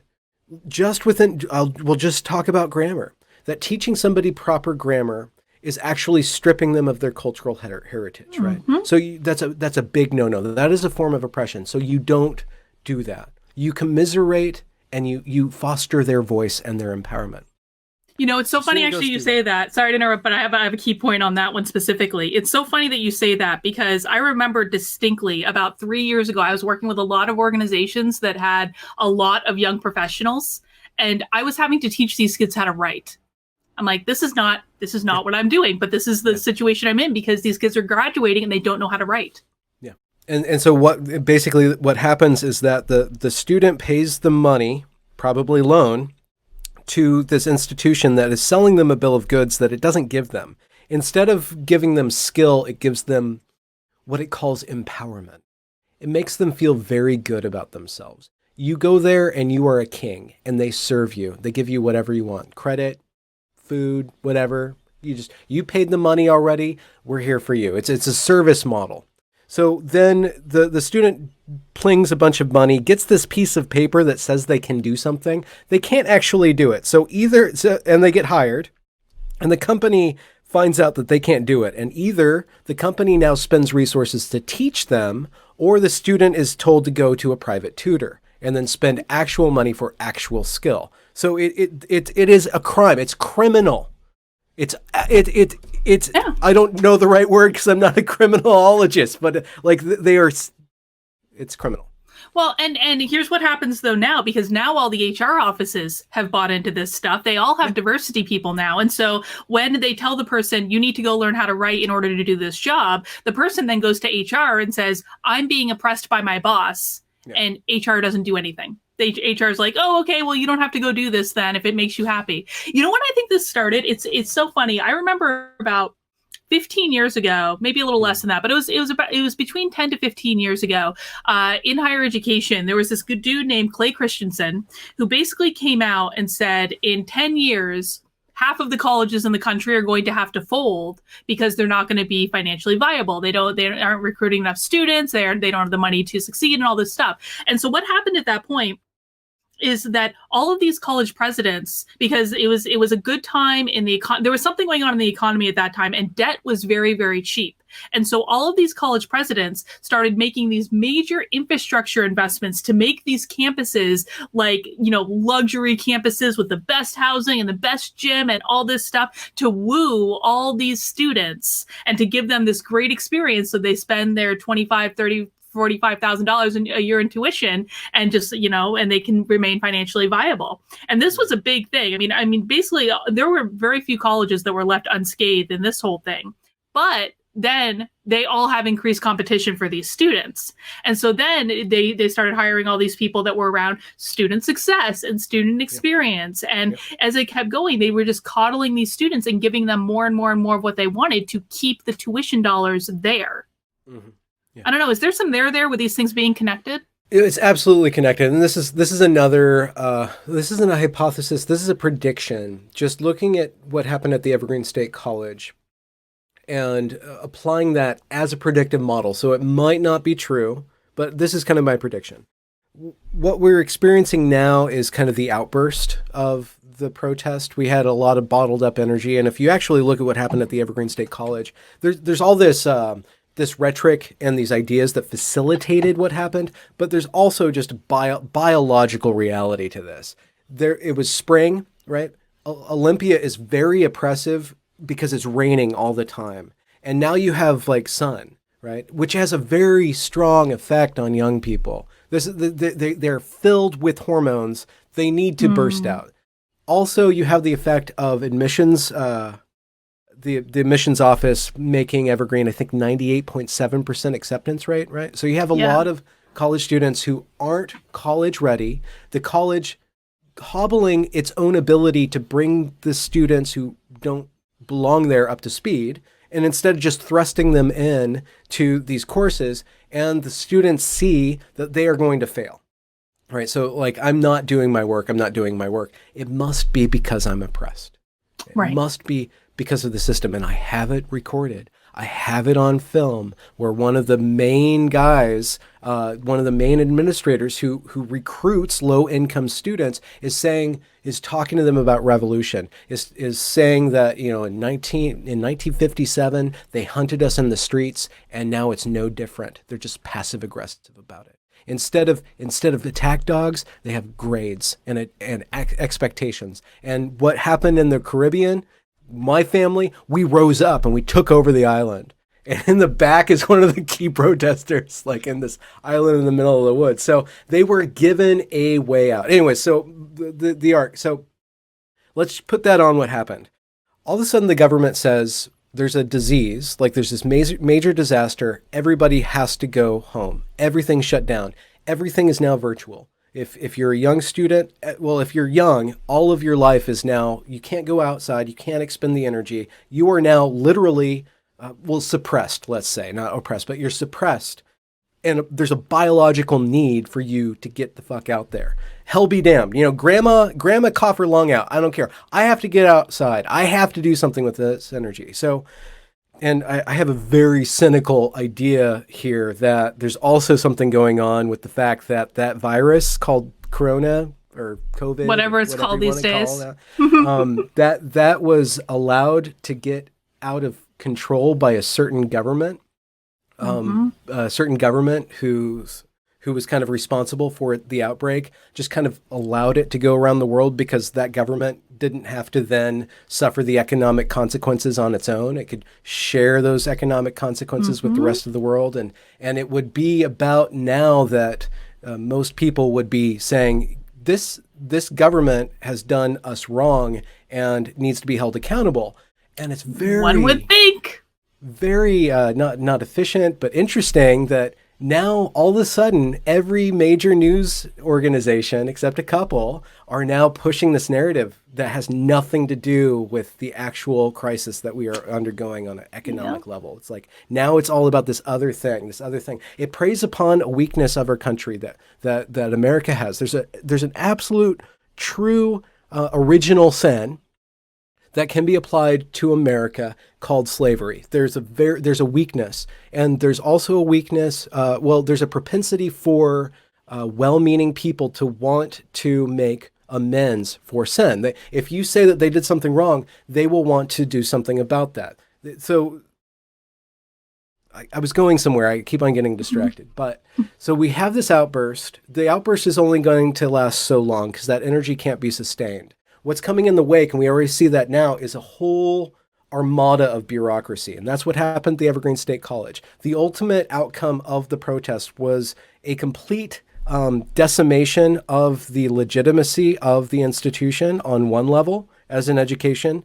S2: just within, we'll just talk about grammar, that teaching somebody proper grammar is actually stripping them of their cultural heritage, right?
S1: Mm-hmm.
S2: So that's a big no-no. That is a form of oppression. So you don't do that. You commiserate and you foster their voice and their empowerment.
S1: It's so funny actually you say that. Sorry to interrupt, but I have a key point on that one specifically. It's so funny that you say that because I remember distinctly about 3 years ago, I was working with a lot of organizations that had a lot of young professionals, and I was having to teach these kids how to write. I'm like, this is not what I'm doing, but this is the situation I'm in because these kids are graduating and they don't know how to write.
S2: Yeah. And so what happens is that the student pays the money, probably loan, to this institution that is selling them a bill of goods that it doesn't give them. Instead of giving them skill, it gives them what it calls empowerment. It makes them feel very good about themselves. You go there and you are a king and they serve you. They give you whatever you want, credit, food, whatever. You paid the money already. We're here for you. It's a service model. So then the student plings a bunch of money, gets this piece of paper that says they can do something. They can't actually do it. And they get hired, and the company finds out that they can't do it. And either the company now spends resources to teach them, or the student is told to go to a private tutor and then spend actual money for actual skill. So it is a crime. It's criminal. It's yeah. I don't know the right word because I'm not a criminologist, but it's criminal.
S1: Well, and here's what happens though now, because now all the HR offices have bought into this stuff. They all have diversity people now. And so when they tell the person, you need to go learn how to write in order to do this job, the person then goes to HR and says, I'm being oppressed by my boss. Yeah. And HR doesn't do anything. HR is like, oh, okay, well, you don't have to go do this then if it makes you happy. You know when I think this started? It's so funny. I remember about 15 years ago, maybe a little less than that, but it was between 10 to 15 years ago, in higher education, there was this good dude named Clay Christensen who basically came out and said in 10 years, half of the colleges in the country are going to have to fold because they're not going to be financially viable. They aren't recruiting enough students. They don't have the money to succeed and all this stuff. And so what happened at that point is that all of these college presidents, because it was a good time in the there was something going on in the economy at that time, and debt was very, very cheap. And so all of these college presidents started making these major infrastructure investments to make these campuses like, luxury campuses with the best housing and the best gym and all this stuff to woo all these students and to give them this great experience. So they spend their $25,000, $30,000, $45,000 a year in tuition and just, and they can remain financially viable. And this was a big thing. I mean, basically there were very few colleges that were left unscathed in this whole thing. But then they all have increased competition for these students. And so then they started hiring all these people that were around student success and student experience. Yep. And yep. As it kept going, they were just coddling these students and giving them more and more and more of what they wanted to keep the tuition dollars there. Mm-hmm. Yeah. I don't know. Is there some there with these things being connected?
S2: It's absolutely connected. And this is another, this isn't a hypothesis. This is a prediction. Just looking at what happened at the Evergreen State College and applying that as a predictive model. So it might not be true, but this is kind of my prediction. What we're experiencing now is kind of the outburst of the protest. We had a lot of bottled up energy. And if you actually look at what happened at the Evergreen State College, there's all this, this rhetoric and these ideas that facilitated what happened, but there's also just a biological reality to this. It was spring, right? Olympia is very oppressive because it's raining all the time. And now you have like sun, right? Which has a very strong effect on young people. They're filled with hormones. They need to burst out. Also, you have the effect of admissions, the admissions office making Evergreen, I think, 98.7% acceptance rate, right? So you have a lot of college students who aren't college ready. The college hobbling its own ability to bring the students who don't belong there up to speed, and instead of just thrusting them in to these courses, and the students see that they are going to fail. Right? So like, I'm not doing my work. It must be because I'm oppressed. It must be because of the system. And I have it recorded. I have it on film where one of the main guys, one of the main administrators who recruits low-income students is talking to them about revolution, is saying that, in 1957, they hunted us in the streets and now it's no different. They're just passive aggressive about it. Instead of attack dogs, they have grades and expectations. And what happened in the Caribbean, my family, we rose up and we took over the island. And in the back is one of the key protesters, like in this island in the middle of the woods. So they were given a way out. Anyway, so the arc. So let's put that on what happened. All of a sudden the government says there's a disease, like there's this major disaster. Everybody has to go home. Everything's shut down. Everything is now virtual. If you're a young student, well, if you're young, all of your life is now, you can't go outside, you can't expend the energy. You are now literally, suppressed, let's say, not oppressed, but you're suppressed. And there's a biological need for you to get the fuck out there. Hell be damned. Grandma cough her lung out. I don't care. I have to get outside. I have to do something with this energy. So, and I have a very cynical idea here that there's also something going on with the fact that that virus called Corona or COVID,
S1: whatever it's called these days,
S2: that was allowed to get out of control by a certain government, a certain government who was kind of responsible for the outbreak, just kind of allowed it to go around the world because that government didn't have to then suffer the economic consequences on its own. It could share those economic consequences with the rest of the world. And it would be about now that most people would be saying, this government has done us wrong and needs to be held accountable. And it's very...
S1: One would think.
S2: Very not efficient, but interesting that now, all of a sudden, every major news organization, except a couple, are now pushing this narrative that has nothing to do with the actual crisis that we are undergoing on an economic level. It's like, now it's all about this other thing. It preys upon a weakness of our country that America has. There's an absolute, true, original sin that can be applied to America called slavery. There's a weakness, and there's also a weakness. There's a propensity for well-meaning people to want to make amends for sin. If you say that they did something wrong, they will want to do something about that. So I was going somewhere. I keep on getting distracted. But so we have this outburst. The outburst is only going to last so long because that energy can't be sustained. What's coming in the wake, and we already see that now, is a whole armada of bureaucracy. And that's what happened at the Evergreen State College. The ultimate outcome of the protest was a complete decimation of the legitimacy of the institution on one level as an education.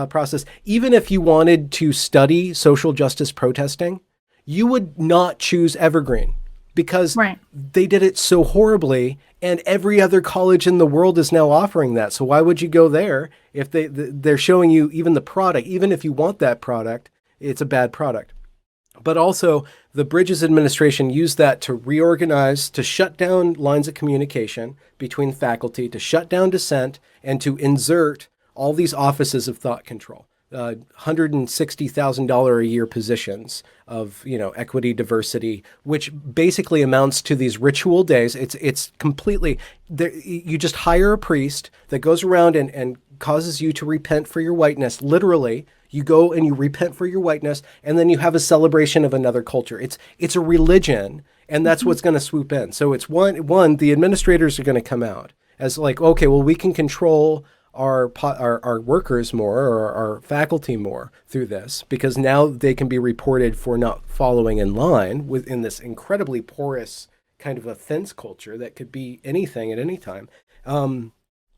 S2: process. Even if you wanted to study social justice protesting, you would not choose Evergreen because
S1: Right.
S2: they did it so horribly, and every other college in the world is now offering that. So why would you go there if they're showing you even the product? Even if you want that product, it's a bad product. But also, the Bridges administration used that to reorganize, to shut down lines of communication between faculty, to shut down dissent, and to insert all these offices of thought control. $160,000 a year positions of, equity, diversity, which basically amounts to these ritual days. It's completely, you just hire a priest that goes around and causes you to repent for your whiteness. Literally, you go and you repent for your whiteness, and then you have a celebration of another culture. It's a religion, and that's what's going to swoop in. So it's one, the administrators are going to come out as like, okay, well, we can control our workers more, or our faculty more through this, because now they can be reported for not following in line within this incredibly porous kind of offense culture that could be anything at any time.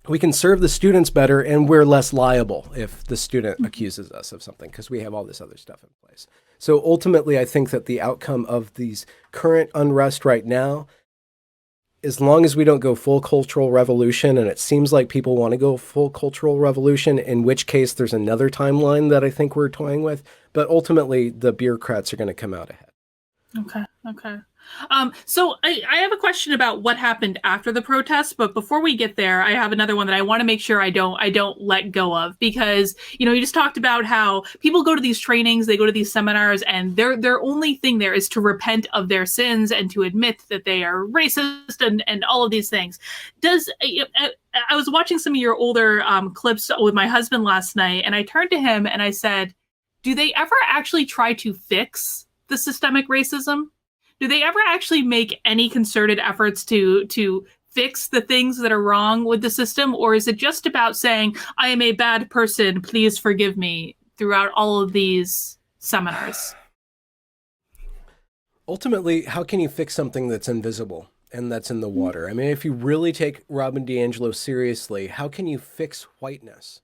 S2: We can serve the students better, and we're less liable if the student accuses us of something because we have all this other stuff in place. So ultimately, I think that the outcome of these current unrest right now, as long as we don't go full cultural revolution, and it seems like people want to go full cultural revolution, in which case there's another timeline that I think we're toying with, but ultimately the bureaucrats are going to come out ahead.
S1: Okay. So I have a question about what happened after the protest, but before we get there, I have another one that I want to make sure I don't let go of, because, you just talked about how people go to these trainings, they go to these seminars, and their only thing there is to repent of their sins and to admit that they are racist and all of these things. I was watching some of your older clips with my husband last night, and I turned to him and I said, do they ever actually try to fix the systemic racism? Do they ever actually make any concerted efforts to fix the things that are wrong with the system? Or is it just about saying, I am a bad person, please forgive me, throughout all of these seminars?
S2: Ultimately, how can you fix something that's invisible and that's in the water? I mean, if you really take Robin DiAngelo seriously, how can you fix whiteness?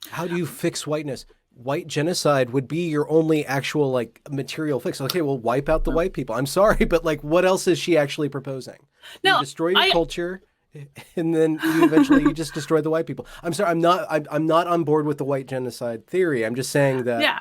S2: How do you fix whiteness? White genocide would be your only actual material fix. Okay, well, wipe out the white people. I'm sorry, but what else is she actually proposing? You destroy your culture, and then you just destroy the white people. I'm sorry, I'm not on board with the white genocide theory. I'm just saying that.
S1: Yeah.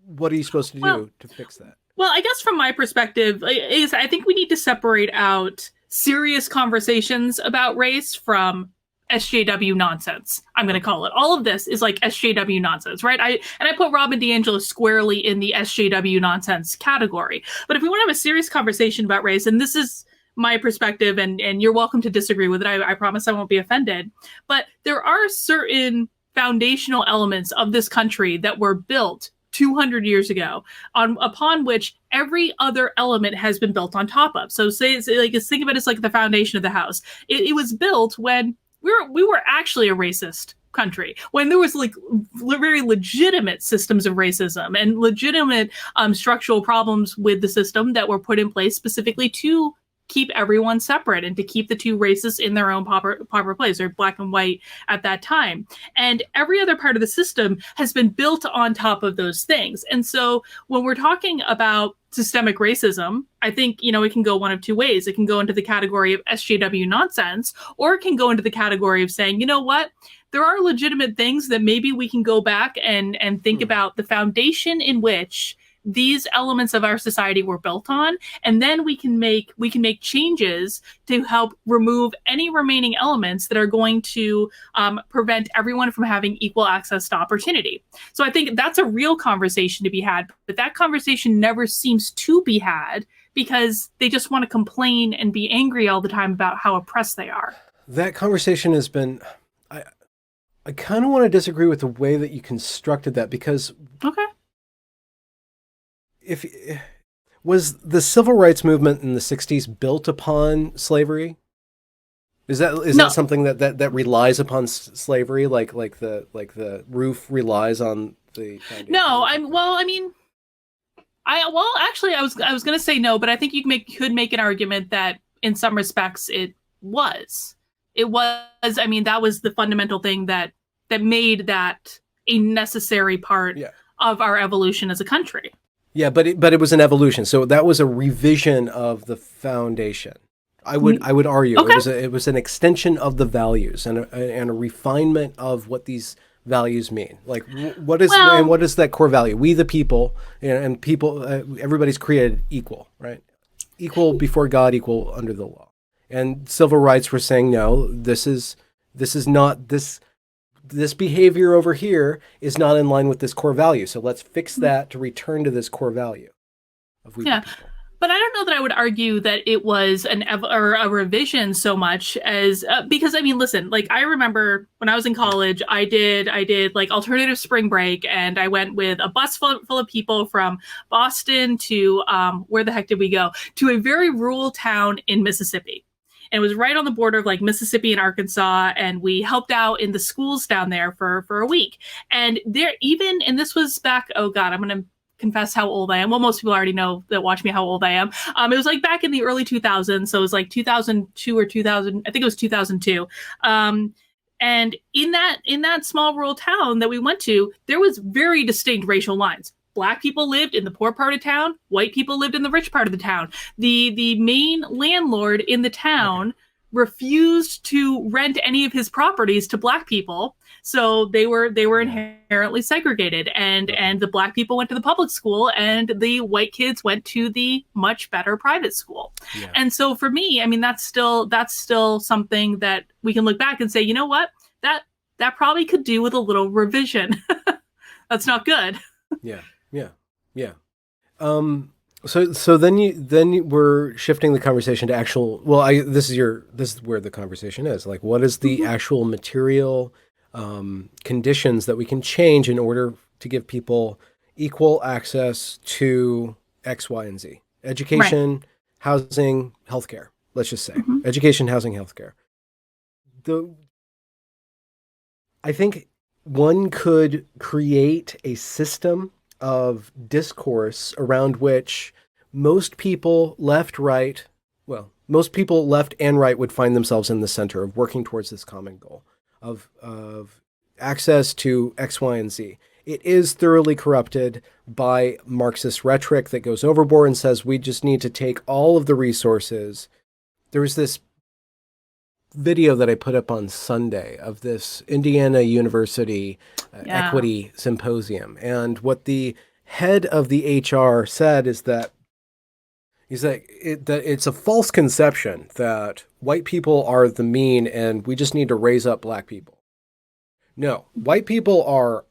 S2: What are you supposed to do to fix that?
S1: Well, I guess from my perspective, I think we need to separate out serious conversations about race from SJW nonsense. I'm going to call it. All of this is like SJW nonsense, right? I put Robin DiAngelo squarely in the SJW nonsense category. But if we want to have a serious conversation about race, and this is my perspective, and you're welcome to disagree with it, I promise I won't be offended. But there are certain foundational elements of this country that were built 200 years ago, upon which every other element has been built on top of. So think of it as like the foundation of the house. It was built when we were actually a racist country, when there was very legitimate systems of racism and legitimate structural problems with the system that were put in place specifically to keep everyone separate and to keep the two races in their own proper place, or black and white at that time. And every other part of the system has been built on top of those things. And so when we're talking about systemic racism, I think, it can go one of two ways. It can go into the category of SJW nonsense, or it can go into the category of saying, you know what? There are legitimate things that maybe we can go back and think about the foundation in which these elements of our society were built on, and then we can make changes to help remove any remaining elements that are going to prevent everyone from having equal access to opportunity. So I think that's a real conversation to be had, but that conversation never seems to be had because they just want to complain and be angry all the time about how oppressed they are.
S2: That conversation has been, I kind of want to disagree with the way that you constructed that, because
S1: okay.
S2: Was the civil rights movement in the 60s built upon slavery? Is that something that relies upon slavery, like the roof relies on the foundation?
S1: No, actually I was going to say no, but I think could make an argument that in some respects it was. That was the fundamental thing that that made that a necessary part
S2: Yeah.
S1: of our evolution as a country.
S2: Yeah, but it was an evolution. So that was a revision of the foundation. I would argue
S1: Okay.
S2: it was an extension of the values and a refinement of what these values mean. Like what
S1: Well,
S2: is that core value? We the people, and people, everybody's created equal, right? Equal before God, equal under the law. And civil rights were saying no, this is not this behavior over here is not in line with this core value. So let's fix that to return to this core value of we the
S1: yeah.
S2: people.
S1: But I don't know that I would argue that it was or a revision so much as because I mean, listen, like I remember when I was in college, I did like alternative spring break, and I went with a bus full of people from Boston to where the heck did we go? To a very rural town in Mississippi. And it was right on the border of like Mississippi and Arkansas, and we helped out in the schools down there for a week. And and this was back, oh God, I'm gonna confess how old I am. Well, most people already know that watch me how old I am. It was like back in the early 2000s, so it was like 2002 or 2000. I think it was 2002. And in that small rural town that we went to, there was very distinct racial lines. Black people lived in the poor part of town. White people lived in the rich part of the town. The main landlord in the town refused to rent any of his properties to Black people. So they were inherently segregated, and the Black people went to the public school, and the white kids went to the much better private school.
S2: Yeah.
S1: And so for me, I mean, that's still something that we can look back and say, you know what, that probably could do with a little revision. That's not good.
S2: Yeah. So then we're shifting the conversation to actual. Well, this is where the conversation is. Like, what is the actual material conditions that we can change in order to give people equal access to X, Y, and Z? Education, housing, healthcare. Let's just say education, housing, healthcare. I think one could create a system of discourse around which most people left and right would find themselves in the center of working towards this common goal of access to X, Y, and Z. It is thoroughly corrupted by Marxist rhetoric that goes overboard and says we just need to take all of the resources. There was this video that I put up on Sunday of this Indiana University equity symposium. And what the head of the HR said is that that it's a false conception that white people are the mean and we just need to raise up Black people. No, white people are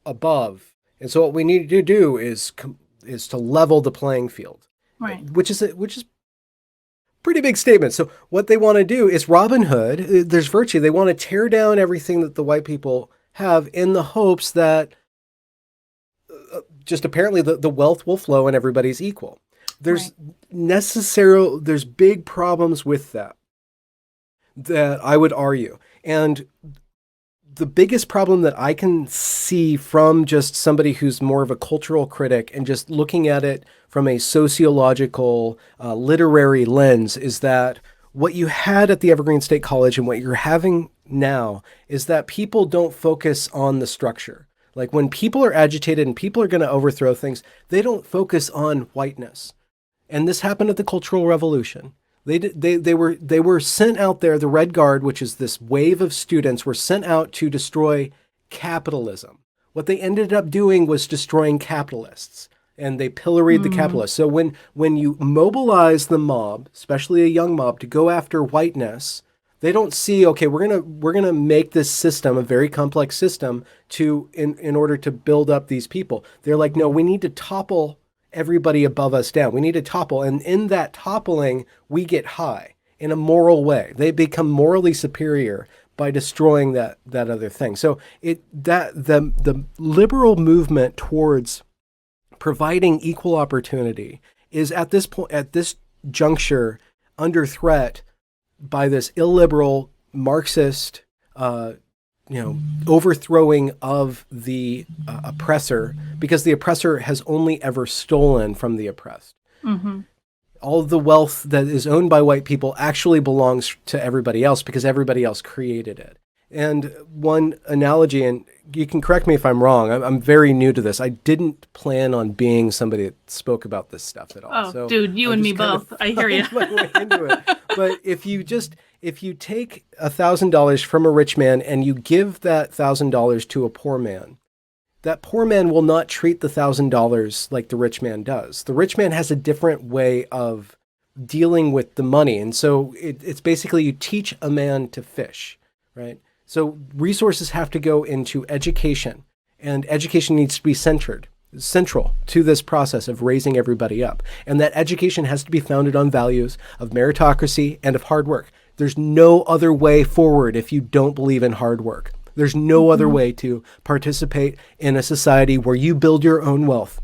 S2: above. And so what we need to do is to level the playing field,
S1: Right.
S2: which is pretty big statement. So what they want to do is Robin Hood. There's virtue. They want to tear down everything that the white people have in the hopes that just apparently the wealth will flow and everybody's equal. There's there's big problems with that I would argue. And the biggest problem that I can see from just somebody who's more of a cultural critic and just looking at it from a sociological, literary lens is that what you had at the Evergreen State College and what you're having now is that people don't focus on the structure. Like when people are agitated and people are going to overthrow things, they don't focus on whiteness. And this happened at the Cultural Revolution. They were sent out there. The Red Guard, which is this wave of students, were sent out to destroy capitalism. What they ended up doing was destroying capitalists, and they pilloried the capitalists. So when you mobilize the mob, especially a young mob, to go after whiteness, they don't see, okay, we're gonna make this system a very complex system in order to build up these people. They're like, no, we need to topple everybody above us down. We need to topple. And in that toppling, we get high in a moral way. They become morally superior by destroying that other thing. So the liberal movement towards providing equal opportunity is at this juncture under threat by this illiberal Marxist overthrowing of the oppressor, because the oppressor has only ever stolen from the oppressed. Mm-hmm. All of the wealth that is owned by white people actually belongs to everybody else because everybody else created it. And one analogy, and you can correct me if I'm wrong. I'm very new to this. I didn't plan on being somebody that spoke about this stuff at all.
S1: Oh,
S2: So
S1: dude, you
S2: I
S1: and me
S2: just kind of
S1: both. I hear you.
S2: found my way into it. But if you take $1,000 from a rich man and you give that $1,000 to a poor man, that poor man will not treat the $1,000 like the rich man does. The rich man has a different way of dealing with the money. And so it's basically you teach a man to fish, right? So resources have to go into education, and education needs to be central to this process of raising everybody up. And that education has to be founded on values of meritocracy and of hard work. There's no other way forward if you don't believe in hard work. There's no other way to participate in a society where you build your own wealth.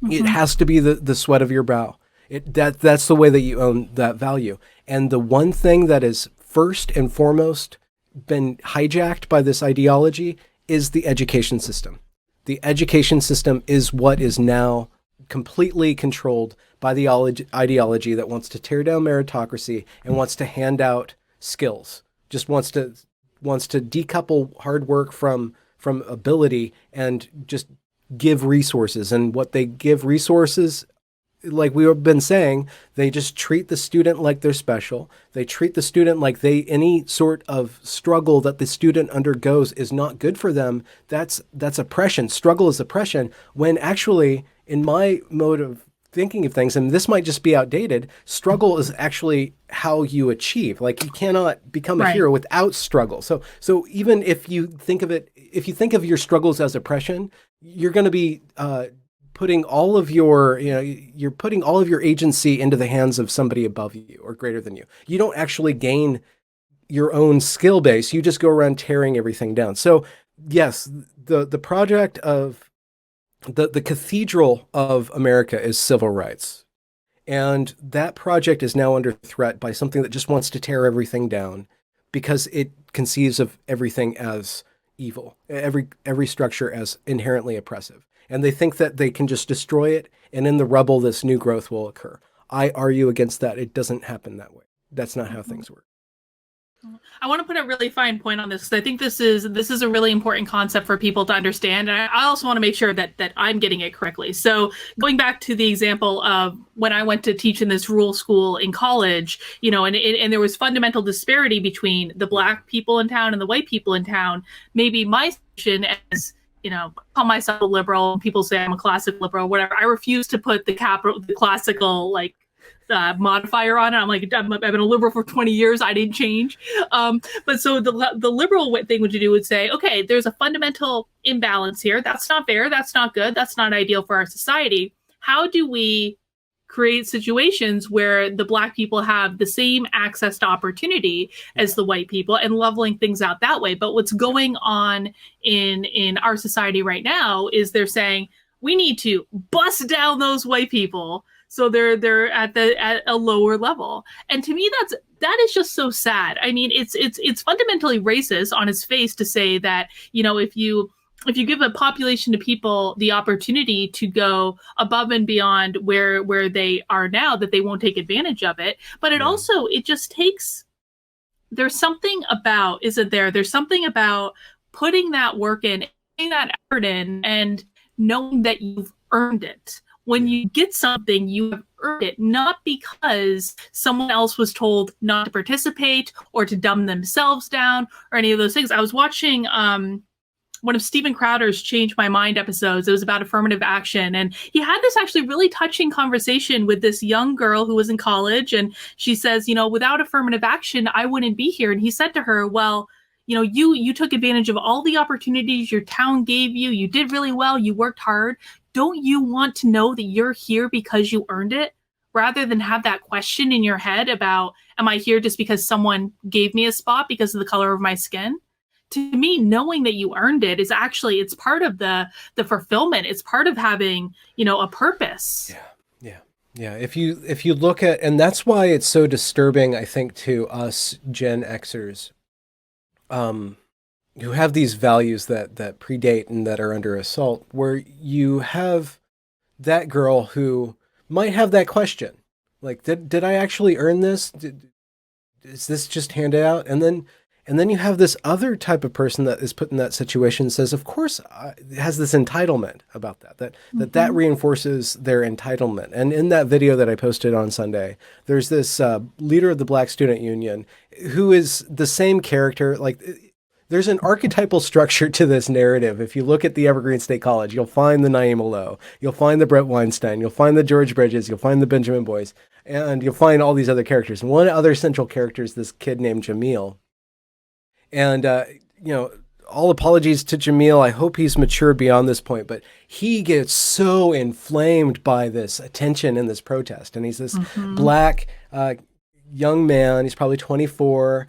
S2: It has to be the sweat of your brow. That's the way that you own that value. And the one thing that is first and foremost been hijacked by this ideology is the education system. The education system is what is now completely controlled by the ideology that wants to tear down meritocracy and wants to hand out skills, just wants to decouple hard work from ability and just give resources. And what they give resources, like we've been saying, they just treat the student like they're special. They treat the student like any sort of struggle that the student undergoes is not good for them. That's oppression. Struggle is oppression, when actually, in my mode of thinking of things, and this might just be outdated, struggle is actually how you achieve. Like, you cannot become a hero without struggle. So even if you think of your struggles as oppression, you're going to be putting all of your, you're putting all of your agency into the hands of somebody above you or greater than you. You don't actually gain your own skill base. You just go around tearing everything down. So yes, the project of the cathedral of America is civil rights. And that project is now under threat by something that just wants to tear everything down because it conceives of everything as evil, every structure as inherently oppressive. And they think that they can just destroy it, and in the rubble, this new growth will occur. I argue against that. It doesn't happen that way. That's not how things work.
S1: I want to put a really fine point on this, because I think this is a really important concept for people to understand. And I also want to make sure that I'm getting it correctly. So going back to the example of when I went to teach in this rural school in college, and there was fundamental disparity between the Black people in town and the white people in town. Maybe my position as, call myself a liberal, people say I'm a classic liberal, whatever. I refuse to put the classical, modifier on it. I'm like, I've been a liberal for 20 years. I didn't change. But so the liberal thing would say, okay, there's a fundamental imbalance here. That's not fair. That's not good. That's not ideal for our society. How do we create situations where the Black people have the same access to opportunity as the white people, and leveling things out that way? But what's going on in our society right now is they're saying we need to bust down those white people so they're at a lower level. And to me, that is just so sad. I mean, it's fundamentally racist on its face to say that, if you give a population of people the opportunity to go above and beyond where they are now, that they won't take advantage of it. But it just takes, there's something about putting that work in, putting that effort in, and knowing that you've earned it. When you get something, you have earned it, not because someone else was told not to participate or to dumb themselves down or any of those things. I was watching one of Steven Crowder's Change My Mind episodes. It was about affirmative action. And he had this actually really touching conversation with this young girl who was in college. And she says, without affirmative action, I wouldn't be here. And he said to her, well, you took advantage of all the opportunities your town gave you. You did really well. You worked hard. Don't you want to know that you're here because you earned it, rather than have that question in your head about, am I here just because someone gave me a spot because of the color of my skin? To me, knowing that you earned it is actually, it's part of the fulfillment. It's part of having, a purpose.
S2: Yeah. If you look at, and that's why it's so disturbing, I think, to us Gen Xers, who have these values that predate and that are under assault, where you have that girl who might have that question, like, did I actually earn this? Is this just handed out? And And then you have this other type of person that is put in that situation and says, of course, has this entitlement about that reinforces their entitlement. And in that video that I posted on Sunday, there's this leader of the Black Student Union who is the same character. Like, there's an archetypal structure to this narrative. If you look at the Evergreen State College, you'll find the Naima Lowe, you'll find the Brett Weinstein, you'll find the George Bridges, you'll find the Benjamin Boyce, and you'll find all these other characters. And one other central character is this kid named Jamil. And, all apologies to Jamil. I hope he's mature beyond this point, but he gets so inflamed by this attention in this protest. And he's this black young man. He's probably 24.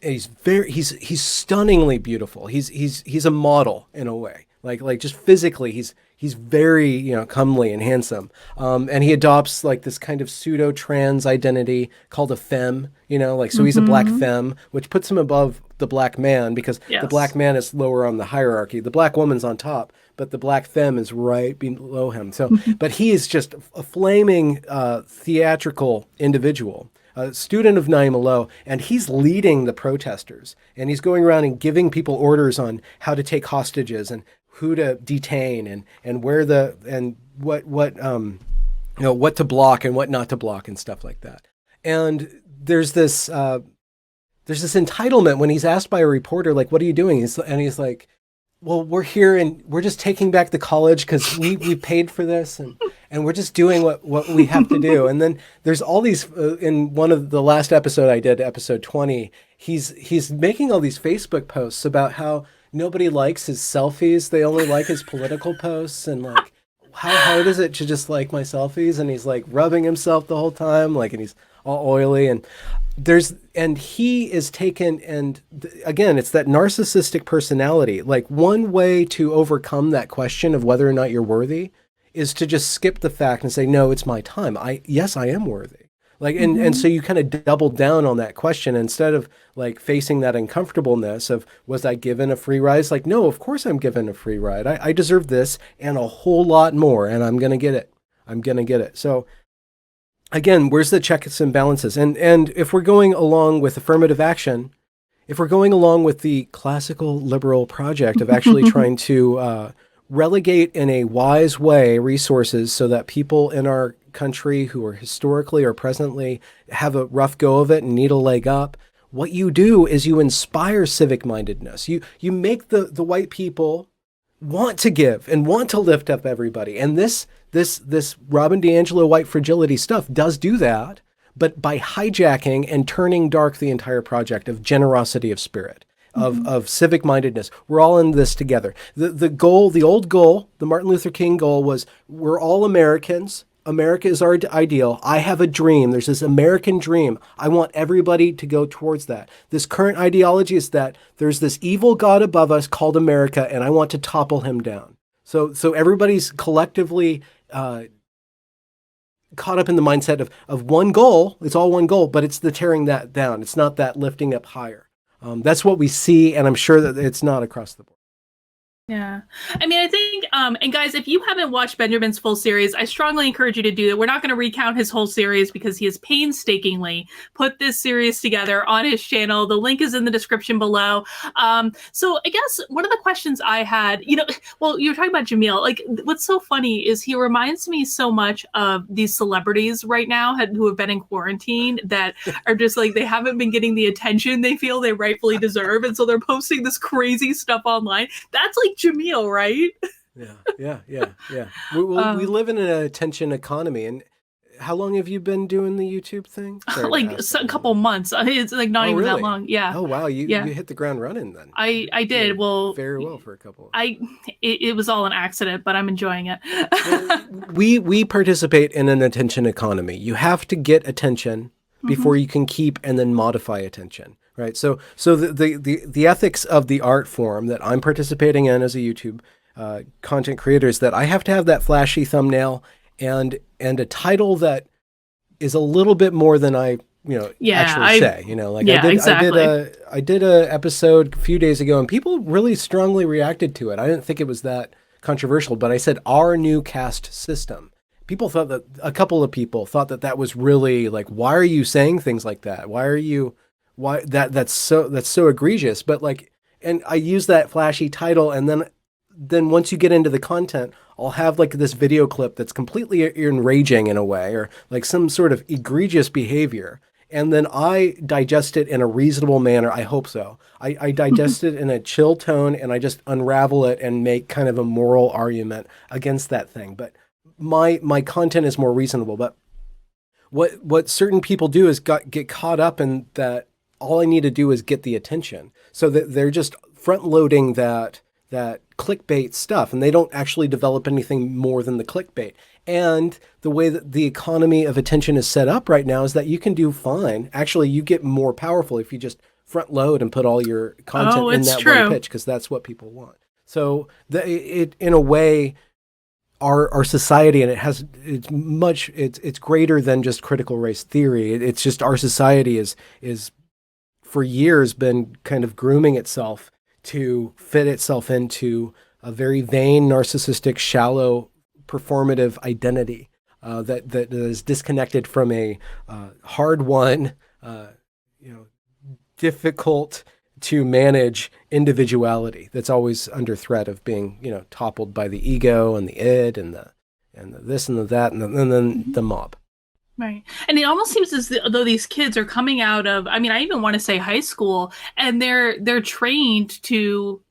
S2: He's stunningly beautiful. He's a model in a way. Like just physically, he's very, comely and handsome. And he adopts like this kind of pseudo trans identity called a femme, so he's a black femme, which puts him above the black man, because the black man is lower on the hierarchy. The black woman's on top, but the black femme is right below him. So, but he is just a flaming theatrical individual, a student of Naima Lowe, and he's leading the protesters, and he's going around and giving people orders on how to take hostages and who to detain and where and what to block and what not to block and stuff like that. And there's this entitlement when he's asked by a reporter, like, what are you doing? He's like, well, we're here and we're just taking back the college because we paid for this and we're just doing what we have to do. And then there's all these, in one of the last episode I did, episode 20, he's making all these Facebook posts about how nobody likes his selfies. They only like his political posts, and like, how hard is it to just like my selfies? And he's like rubbing himself the whole time, and he's all oily, and he is taken, and again, it's that narcissistic personality. Like, one way to overcome that question of whether or not you're worthy is to just skip the fact and say, no, it's my time. Yes, I am worthy. Like, and so you kind of double down on that question instead of like facing that uncomfortableness of, was I given a free ride? It's like, no, of course I'm given a free ride. I deserve this and a whole lot more, and I'm going to get it. So again, where's the checks and balances? And if we're going along with affirmative action, if we're going along with the classical liberal project of actually trying to relegate in a wise way resources so that people in our country who are historically or presently have a rough go of it and need a leg up, what you do is you inspire civic mindedness. You make the white people want to give and want to lift up everybody. And this Robin DiAngelo white fragility stuff does do that, but by hijacking and turning dark the entire project of generosity of spirit, of civic mindedness. We're all in this together. The goal, the old goal, the Martin Luther King goal was, we're all Americans. America is our ideal. I have a dream. There's this American dream. I want everybody to go towards that. This current ideology is that there's this evil God above us called America, and I want to topple him down. So everybody's collectively caught up in the mindset of one goal. It's all one goal, but it's the tearing that down. It's not that lifting up higher. That's what we see, and I'm sure that it's not across the board.
S1: Yeah. I mean, I think, and guys, if you haven't watched Benjamin's full series, I strongly encourage you to do that. We're not going to recount his whole series because he has painstakingly put this series together on his channel. The link is in the description below. So I guess one of the questions I had, well, you were talking about Jamil. Like, what's so funny is he reminds me so much of these celebrities right now who have been in quarantine that are just like, they haven't been getting the attention they feel they rightfully deserve. And so they're posting this crazy stuff online. That's like Jamil, right? Yeah. We live in an attention economy. And how long have you been doing the YouTube thing? Like a couple months. It's like not even that long. Yeah. Oh wow, you hit the ground running then. I did. Yeah, well, very well for a couple. It was all an accident, but I'm enjoying it. we participate in an attention economy. You have to get attention before you can keep and then modify attention. Right. So the ethics of the art form that I'm participating in as a YouTube content creator is that I have to have that flashy thumbnail and a title that is a little bit more than I actually say. I did a episode a few days ago, and people really strongly reacted to it. I didn't think it was that controversial, but I said our new caste system. A couple of people thought that was really like, why are you saying things like that? Why are you
S2: why that's so egregious. But like, and I use that flashy title, and then once you get into the content, I'll have like this video clip that's completely enraging in a way, or like some sort of egregious behavior. And then I digest it in a reasonable manner. I hope so. I digest it in a chill tone, and I just unravel it and make kind of a moral argument against that thing. But my content is more reasonable. But what certain people do is get caught up in that. All I need to do is get the attention, so that they're just front loading that clickbait stuff, and they don't actually develop anything more than the clickbait. And the way that the economy of attention is set up right now is that you can do fine. Actually, you get more powerful if you just front load and put all your content in that one pitch, because that's what people want. So it in a way, our society, and it's greater than just critical race theory. It's just our society is for years been kind of grooming itself to fit itself into a very vain, narcissistic, shallow, performative identity that is disconnected from a hard-won, difficult to manage individuality that's always under threat of being, toppled by the ego and the id and the this and the that and then the mob.
S1: Right. And it almost seems as though these kids are coming out of, I mean, I even want to say high school, and they're trained to,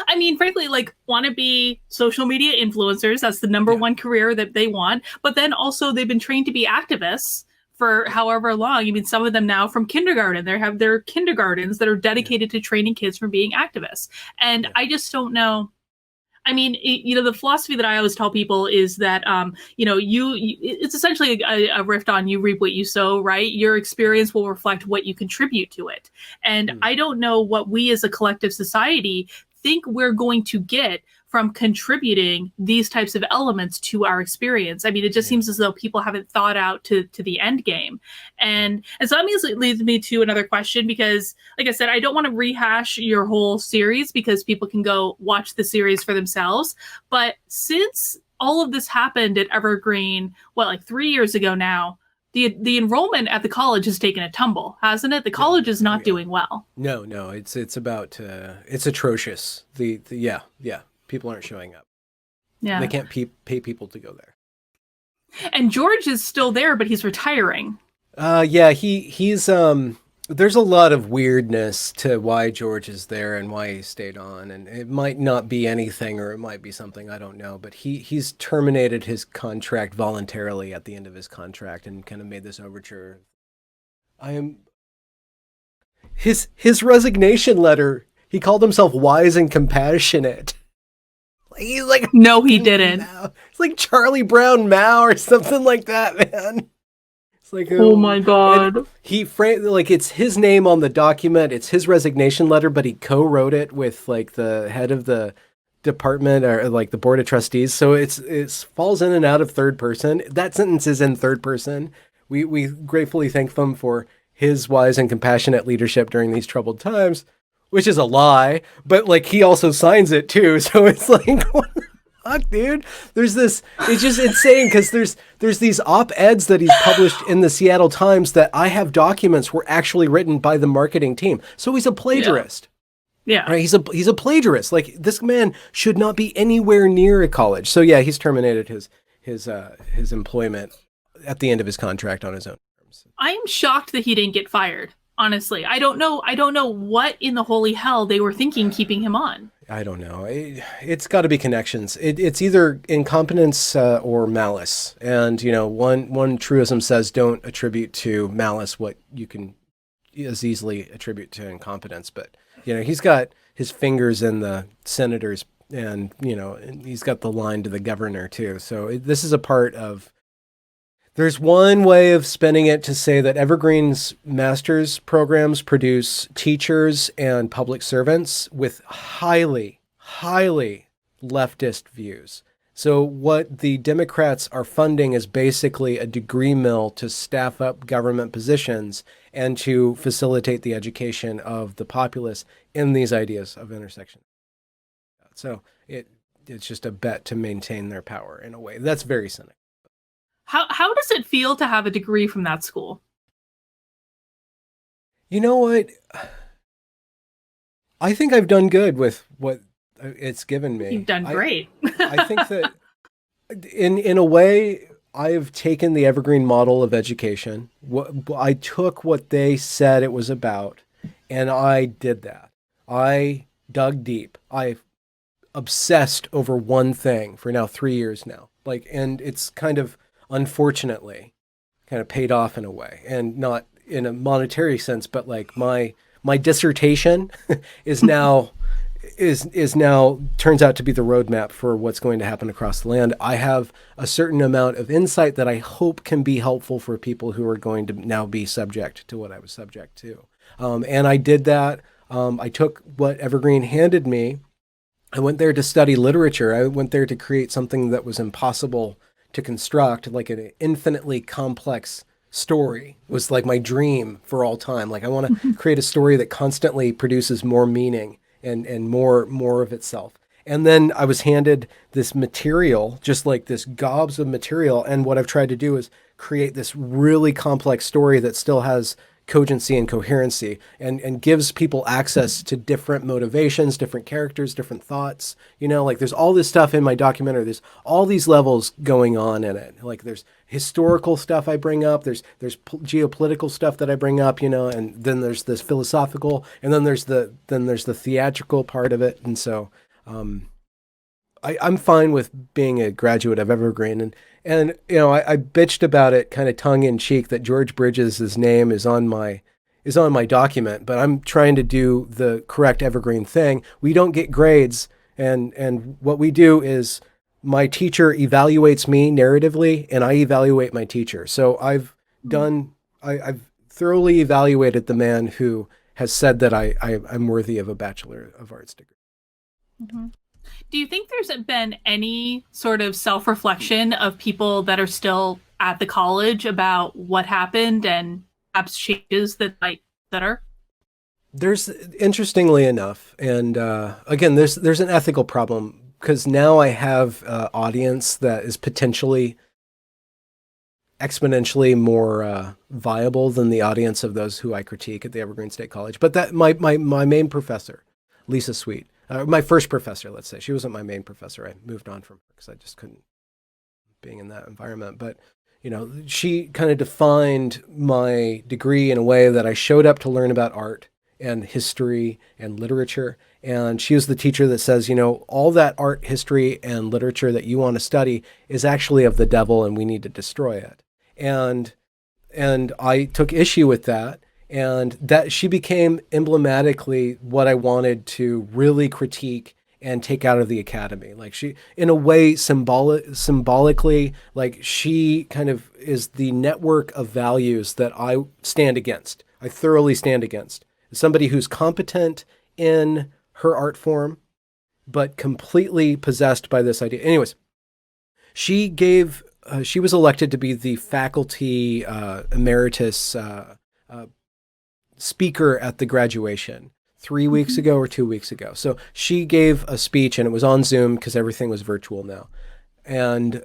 S1: I mean, frankly, like, want to be social media influencers. That's the number one career that they want. But then also they've been trained to be activists for however long. I mean, some of them now from kindergarten, they have their kindergartens that are dedicated to training kids from being activists. And I just don't know. I mean, the philosophy that I always tell people is that, it's essentially a riff on you reap what you sow, right? Your experience will reflect what you contribute to it. And I don't know what we as a collective society think we're going to get from contributing these types of elements to our experience. I mean, it just seems as though people haven't thought out to the end game. And so that leads me to another question, because like I said, I don't want to rehash your whole series because people can go watch the series for themselves. But since all of this happened at Evergreen, like 3 years ago now, the enrollment at the college has taken a tumble, hasn't it? The college is not doing well.
S2: No, it's it's atrocious. People aren't showing up. Yeah. They can't pay people to go there.
S1: And George is still there, but he's retiring.
S2: He's there's a lot of weirdness to why George is there and why he stayed on, and it might not be anything, or it might be something, I don't know, but he's terminated his contract voluntarily at the end of his contract and kind of made this overture. His resignation letter, he called himself wise and compassionate. He's like,
S1: no, he didn't.
S2: Mao. It's like Charlie Brown Mao or something like that, man. It's like,
S1: oh my God.
S2: He framed, like, it's his name on the document. It's his resignation letter, but he co-wrote it with like the head of the department or like the board of trustees. So it's falls in and out of third person. That sentence is in third person. We gratefully thank him for his wise and compassionate leadership during these troubled times. Which is a lie, but like he also signs it too. So it's like, what the fuck, dude? There's this, it's just insane because there's these op-eds that he's published in the Seattle Times that I have documents were actually written by the marketing team. So he's a plagiarist.
S1: Yeah.
S2: Right? He's a plagiarist. Like, this man should not be anywhere near a college. So yeah, he's terminated his employment at the end of his contract on his own terms.
S1: I am shocked that he didn't get fired. Honestly, I don't know what in the holy hell they were thinking keeping him on.
S2: I don't know. It's got to be connections. It's either incompetence or malice. And, one truism says don't attribute to malice what you can as easily attribute to incompetence. But, he's got his fingers in the senators and, and he's got the line to the governor too. So this is a part of. There's one way of spinning it to say that Evergreen's master's programs produce teachers and public servants with highly, highly leftist views. So what the Democrats are funding is basically a degree mill to staff up government positions and to facilitate the education of the populace in these ideas of intersection. So it's just a bet to maintain their power in a way. That's very cynical.
S1: How does it feel to have a degree from that school?
S2: You know what? I think I've done good with what it's given
S1: You've
S2: me.
S1: done great.
S2: I think that in a way, I've taken the Evergreen model of education. I took what they said it was about, and I did that. I dug deep. I obsessed over one thing for now 3 years now. Like, and it's kind of unfortunately kind of paid off in a way, and not in a monetary sense, but like my dissertation is now is now turns out to be the roadmap for what's going to happen across the land. I have a certain amount of insight that I hope can be helpful for people who are going to now be subject to what I was subject to. And I did that. I took what Evergreen handed me. I went there to study literature. I went there to create something that was impossible to construct, like an infinitely complex story was like my dream for all time. Like I want to create a story that constantly produces more meaning and more of itself. And then I was handed this material, just like this gobs of material. And what I've tried to do is create this really complex story that still has cogency and coherency and gives people access to different motivations, different characters, different thoughts. You know, like there's all this stuff in my documentary. There's all these levels going on in it. Like there's historical stuff I bring up. There's geopolitical stuff that I bring up, you know, and then there's this philosophical, and then there's the theatrical part of it. And so I'm fine with being a graduate of Evergreen. And you know, I bitched about it kind of tongue in cheek that George Bridges' name is on my document, but I'm trying to do the correct Evergreen thing. We don't get grades, and what we do is my teacher evaluates me narratively, and I evaluate my teacher. So I've thoroughly evaluated the man who has said that I'm worthy of a Bachelor of Arts degree.
S1: Mm-hmm. Do you think there's been any sort of self-reflection of people that are still at the college about what happened and perhaps changes that are?
S2: There's, interestingly enough, and again, there's an ethical problem because now I have an audience that is potentially exponentially more viable than the audience of those who I critique at the Evergreen State College. But that my main professor, Lisa Sweet, my first professor, let's say, she wasn't my main professor. I moved on from her because I just couldn't being in that environment. But you know, she kind of defined my degree in a way that I showed up to learn about art and history and literature. And she was the teacher that says, you know, all that art, history, and literature that you want to study is actually of the devil, and we need to destroy it. And I took issue with that. And that she became emblematically what I wanted to really critique and take out of the academy. Like she, in a way, symbolically, like she kind of is the network of values that I stand against. I thoroughly stand against. Somebody who's competent in her art form, but completely possessed by this idea. Anyways, she was elected to be the faculty emeritus speaker at the graduation 3 weeks ago or 2 weeks ago. So she gave a speech, and it was on Zoom because everything was virtual now. And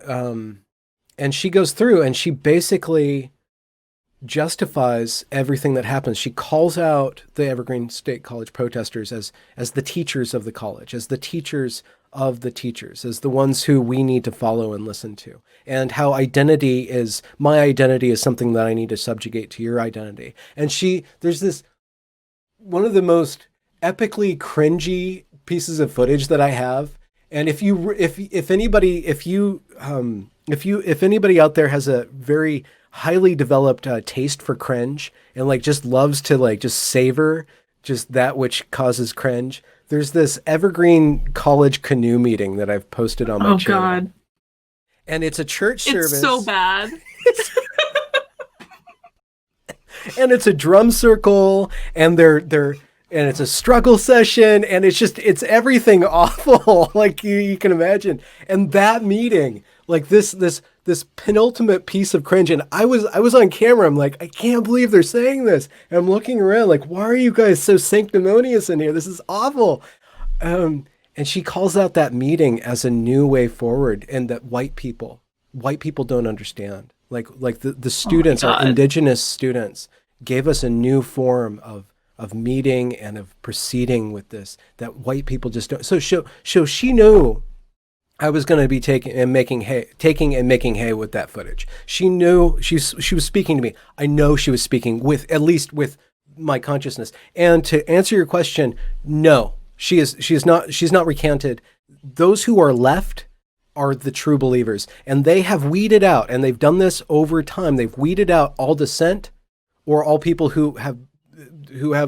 S2: she goes through and she basically justifies everything that happens. She calls out the Evergreen State College protesters as the teachers of the college, as the teachers of the teachers, as the ones who we need to follow and listen to, and how my identity is something that I need to subjugate to your identity. And there's this, one of the most epically cringy pieces of footage that I have. And if anybody out there has a very highly developed taste for cringe and like just loves to like just savor just that which causes cringe, there's this Evergreen College canoe meeting that I've posted on my channel. Oh God. And it's a church service.
S1: It's so bad.
S2: And it's a drum circle, and and it's a struggle session, and it's everything awful like you can imagine. And that meeting, like this penultimate piece of cringe, and I was on camera. I'm like, I can't believe they're saying this. And I'm looking around like, why are you guys so sanctimonious in here? This is awful. And she calls out that meeting as a new way forward, and that white people don't understand. Like the students are indigenous students gave us a new form of meeting and of proceeding with this that white people just don't. So she knew I was going to be taking and making hay with that footage. She knew she was speaking to me. I know she was speaking with, at least with my consciousness. And to answer your question, no, she's not recanted. Those who are left are the true believers, and they have weeded out, and they've done this over time. They've weeded out all dissent, or all people who have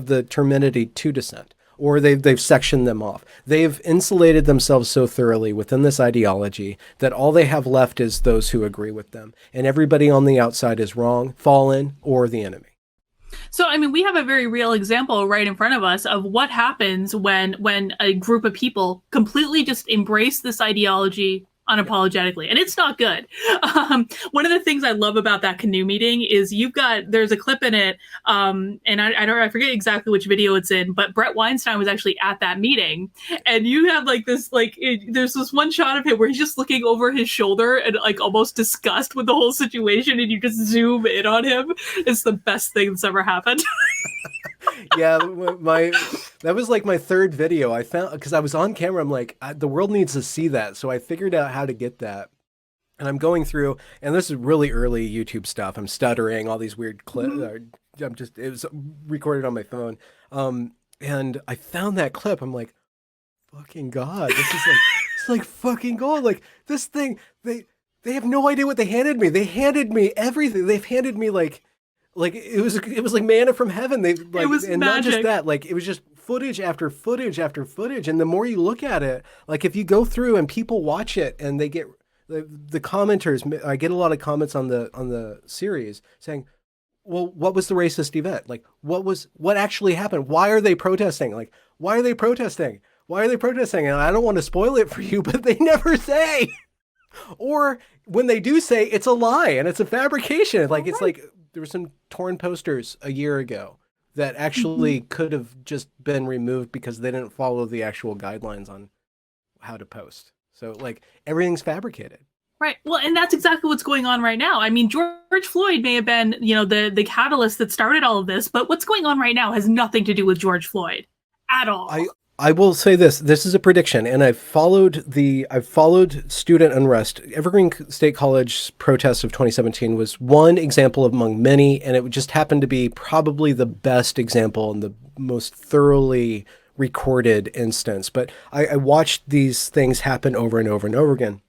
S2: the temerity to dissent, or they've sectioned them off. They've insulated themselves so thoroughly within this ideology that all they have left is those who agree with them, and everybody on the outside is wrong, fallen, or the enemy.
S1: So, I mean, we have a very real example right in front of us of what happens when a group of people completely just embrace this ideology unapologetically, and it's not good. One of the things I love about that canoe meeting is there's a clip in it, and I forget exactly which video it's in, but Brett Weinstein was actually at that meeting, and you have like this, there's this one shot of him where he's just looking over his shoulder and like almost disgust with the whole situation, and you just zoom in on him. It's the best thing that's ever happened.
S2: Yeah, that was like my third video I found, because I was on camera. I'm like, the world needs to see that. So I figured out how to get that. And I'm going through, and this is really early YouTube stuff. I'm stuttering, all these weird clips. It was recorded on my phone. And I found that clip. I'm like, fucking God, this is like, it's like fucking gold. Like this thing, they have no idea what they handed me. They handed me everything. They've handed me like it was like manna from heaven. They like,
S1: it was
S2: and
S1: magic.
S2: Not just that, like it was just footage after footage after footage. And the more you look at it, like if you go through and people watch it and they get the commenters, I get a lot of comments on the series saying, well, what was the racist event? Like what actually happened? Why are they protesting? Like, why are they protesting? Why are they protesting? And I don't want to spoil it for you, but they never say. Or when they do say, it's a lie and it's a fabrication. Like, it's like there were some torn posters a year ago that actually could have just been removed because they didn't follow the actual guidelines on how to post. So like everything's fabricated.
S1: Right. Well, and that's exactly what's going on right now. I mean, George Floyd may have been, the catalyst that started all of this, but what's going on right now has nothing to do with George Floyd at all.
S2: I will say this is a prediction, and I've followed student unrest. Evergreen State College protests of 2017 was one example among many, and it just happened to be probably the best example and the most thoroughly recorded instance. But I watched these things happen over and over and over again.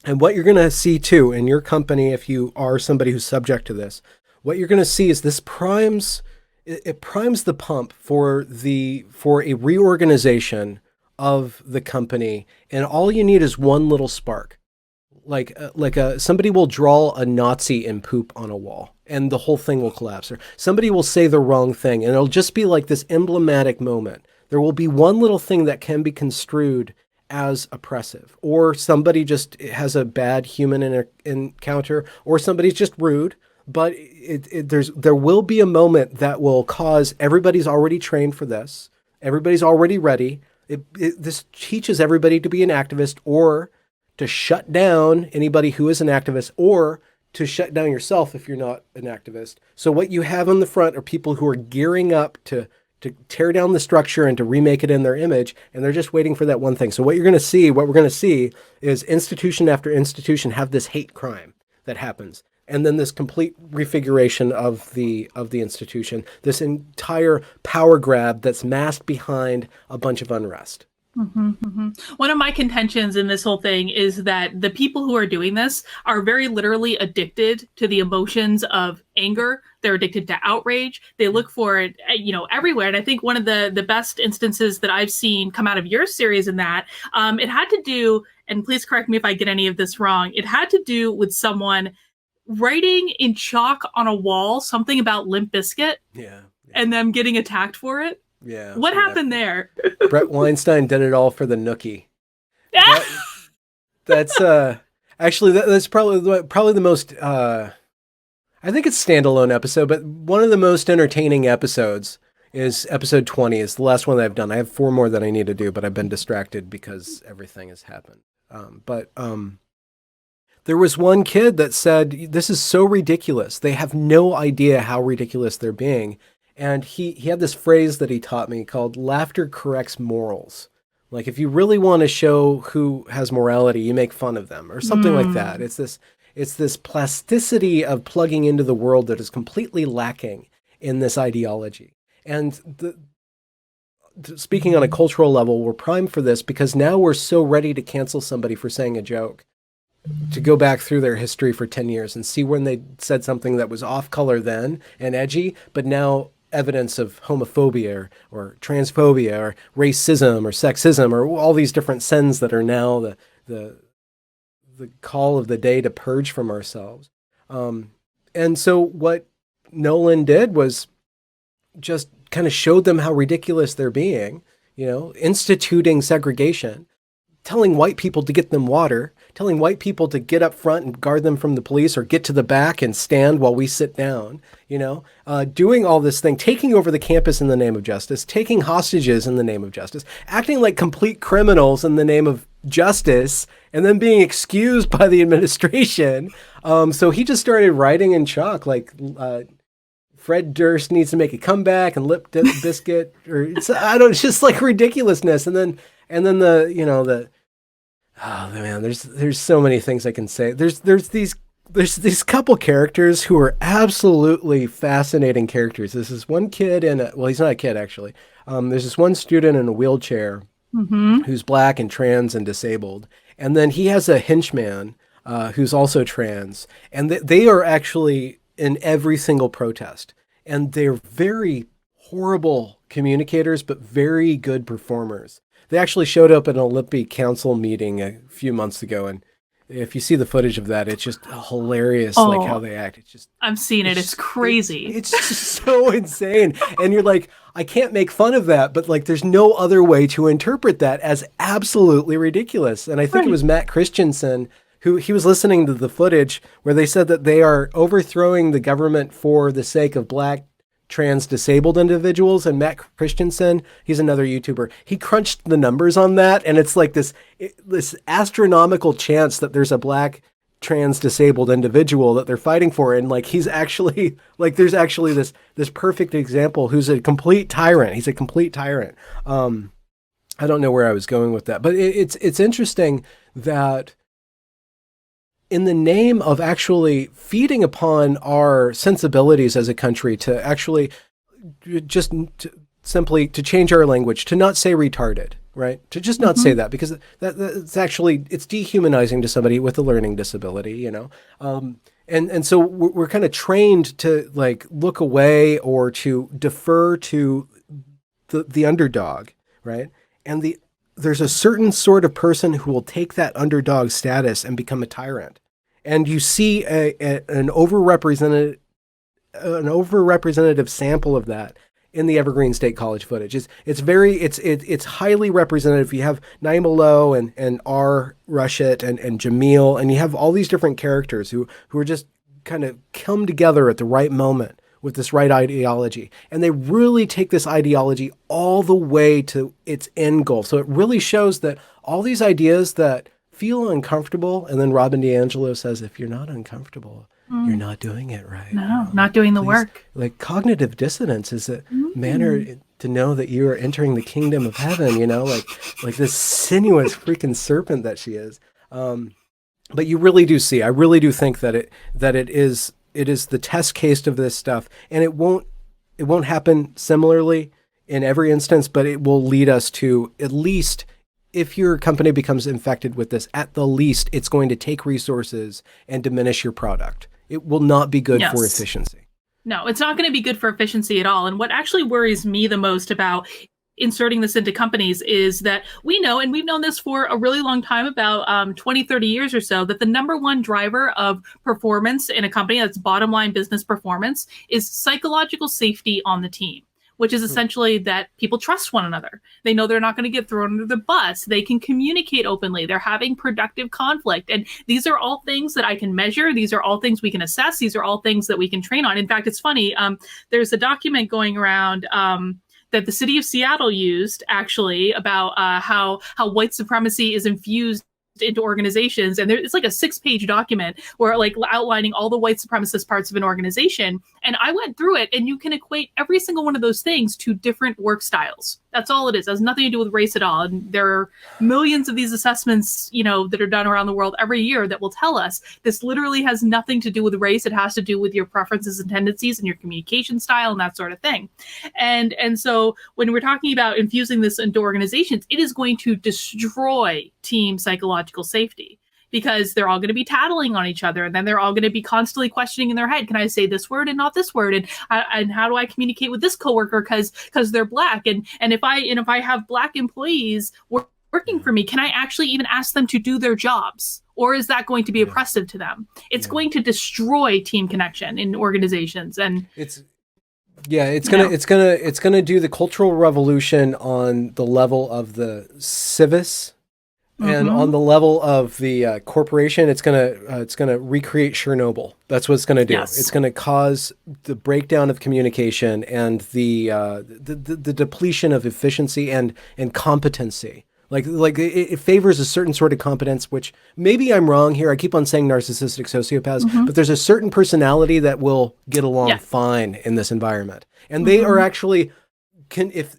S2: And what you're going to see too in your company, if you are somebody who's subject to this, what you're going to see is this primes the pump for a reorganization of the company, and all you need is one little spark. Somebody will draw a Nazi in poop on a wall, and the whole thing will collapse. Or somebody will say the wrong thing, and it'll just be like this emblematic moment. There will be one little thing that can be construed as oppressive, or somebody just has a bad human encounter, or somebody's just rude. But there will be a moment that will cause, everybody's already trained for this. Everybody's already ready. This teaches everybody to be an activist, or to shut down anybody who is an activist, or to shut down yourself if you're not an activist. So what you have on the front are people who are gearing up to tear down the structure and to remake it in their image, and they're just waiting for that one thing. So what we're going to see is institution after institution have this hate crime that happens. And then this complete refiguration of the institution, this entire power grab that's masked behind a bunch of unrest.
S1: One of my contentions in this whole thing is that the people who are doing this are very literally addicted to the emotions of anger. They're addicted to outrage. They look for it, everywhere. And I think one of the best instances that I've seen come out of your series in that, it had to do, and please correct me if I get any of this wrong, it had to do with someone writing in chalk on a wall something about Limp Bizkit, and them getting attacked for it.
S2: Yeah.
S1: What happened there?
S2: Brett Weinstein did it all for the nookie. That's actually that's probably the most I think it's standalone episode, but one of the most entertaining episodes is episode 20. Is the last one that I've done. I have 4 more that I need to do, but I've been distracted because everything has happened. There was one kid that said, "This is so ridiculous. They have no idea how ridiculous they're being." And he had this phrase that he taught me called "laughter corrects morals." Like if you really want to show who has morality, you make fun of them or something like that. It's this plasticity of plugging into the world that is completely lacking in this ideology. And speaking on a cultural level, we're primed for this because now we're so ready to cancel somebody for saying a joke, to go back through their history for 10 years and see when they said something that was off color then and edgy, but now evidence of homophobia or transphobia or racism or sexism or all these different sins that are now the call of the day to purge from ourselves. And so what Nolan did was just kind of showed them how ridiculous they're being, instituting segregation, telling white people to get them water, telling white people to get up front and guard them from the police or get to the back and stand while we sit down, doing all this thing, taking over the campus in the name of justice, taking hostages in the name of justice, acting like complete criminals in the name of justice, and then being excused by the administration. So he just started writing in chalk, like, Fred Durst needs to make a comeback and Lip Biscuit, or it's just like ridiculousness. And then oh man, there's so many things I can say. There's these couple characters who are absolutely fascinating characters. There's this one kid he's not a kid actually. There's this one student in a wheelchair who's black and trans and disabled. And then he has a henchman who's also trans. And they are actually in every single protest. And they're very horrible communicators, but very good performers. They actually showed up at an Olympic Council meeting a few months ago. And if you see the footage of that, it's just hilarious, like how they act.
S1: I've seen it. It's crazy.
S2: It's just so insane. And you're like, I can't make fun of that, but like, there's no other way to interpret that as absolutely ridiculous. And I think it was Matt Christensen who he was listening to the footage where they said that they are overthrowing the government for the sake of black trans disabled individuals. And Matt Christensen, he's another YouTuber, he crunched the numbers on that. And it's like this astronomical chance that there's a black trans disabled individual that they're fighting for. And like, he's actually like, there's actually this perfect example who's a complete tyrant. He's a complete tyrant. I don't know where I was going with that, but it's interesting that in the name of actually feeding upon our sensibilities as a country to actually simply to change our language, to not say retarded, right? To just not say that, because that's actually, it's dehumanizing to somebody with a learning disability, And so we're kind of trained to like look away or to defer to the underdog, right? And there's a certain sort of person who will take that underdog status and become a tyrant. And you see an overrepresented sample of that in the Evergreen State College footage. It's highly representative. You have Naima Lowe and R. Rushit and Jamil, and you have all these different characters who are just kind of come together at the right moment with this right ideology. And they really take this ideology all the way to its end goal. So it really shows that all these ideas that feel uncomfortable, and then Robin DiAngelo says, if you're not uncomfortable, you're not doing it right.
S1: No, not doing the work.
S2: Like cognitive dissonance is a manner to know that you are entering the kingdom of heaven, like this sinuous freaking serpent that she is. But you really do see, I really do think that it is the test case of this stuff, and it won't happen similarly in every instance, but it will lead us to, at least if your company becomes infected with this, at the least, it's going to take resources and diminish your product. It will not be good for efficiency.
S1: No, it's not going to be good for efficiency at all. And what actually worries me the most about inserting this into companies is that we know, and we've known this for a really long time, about 20, 30 years or so, that the number one driver of performance in a company, that's bottom line business performance, is psychological safety on the team, which is essentially that people trust one another. They know they're not going to get thrown under the bus. They can communicate openly. They're having productive conflict. And these are all things that I can measure. These are all things we can assess. These are all things that we can train on. In fact, it's funny. There's a document going around that the city of Seattle used, actually, about how white supremacy is infused into organizations, and it's like a 6-page document where like outlining all the white supremacist parts of an organization. And I went through it, and you can equate every single one of those things to different work styles. That's all it is. It has nothing to do with race at all. And there are millions of these assessments, that are done around the world every year that will tell us this literally has nothing to do with race. It has to do with your preferences and tendencies and your communication style and that sort of thing. And so when we're talking about infusing this into organizations, it is going to destroy team psychological safety, because they're all going to be tattling on each other, and then they're all going to be constantly questioning in their head, can I say this word and not this word, and how do I communicate with this coworker because they're Black, and if I have Black employees working for me, can I actually even ask them to do their jobs, or is that going to be oppressive to them? It's going to destroy team connection in organizations, and it's
S2: gonna do the cultural revolution on the level of the civis. And on the level of the corporation, it's gonna recreate Chernobyl. That's what it's gonna do. Yes. It's gonna cause the breakdown of communication and the depletion of efficiency and competency. Like it favors a certain sort of competence, which maybe I'm wrong here. I keep on saying narcissistic sociopaths, but there's a certain personality that will get along fine in this environment, and they are actually if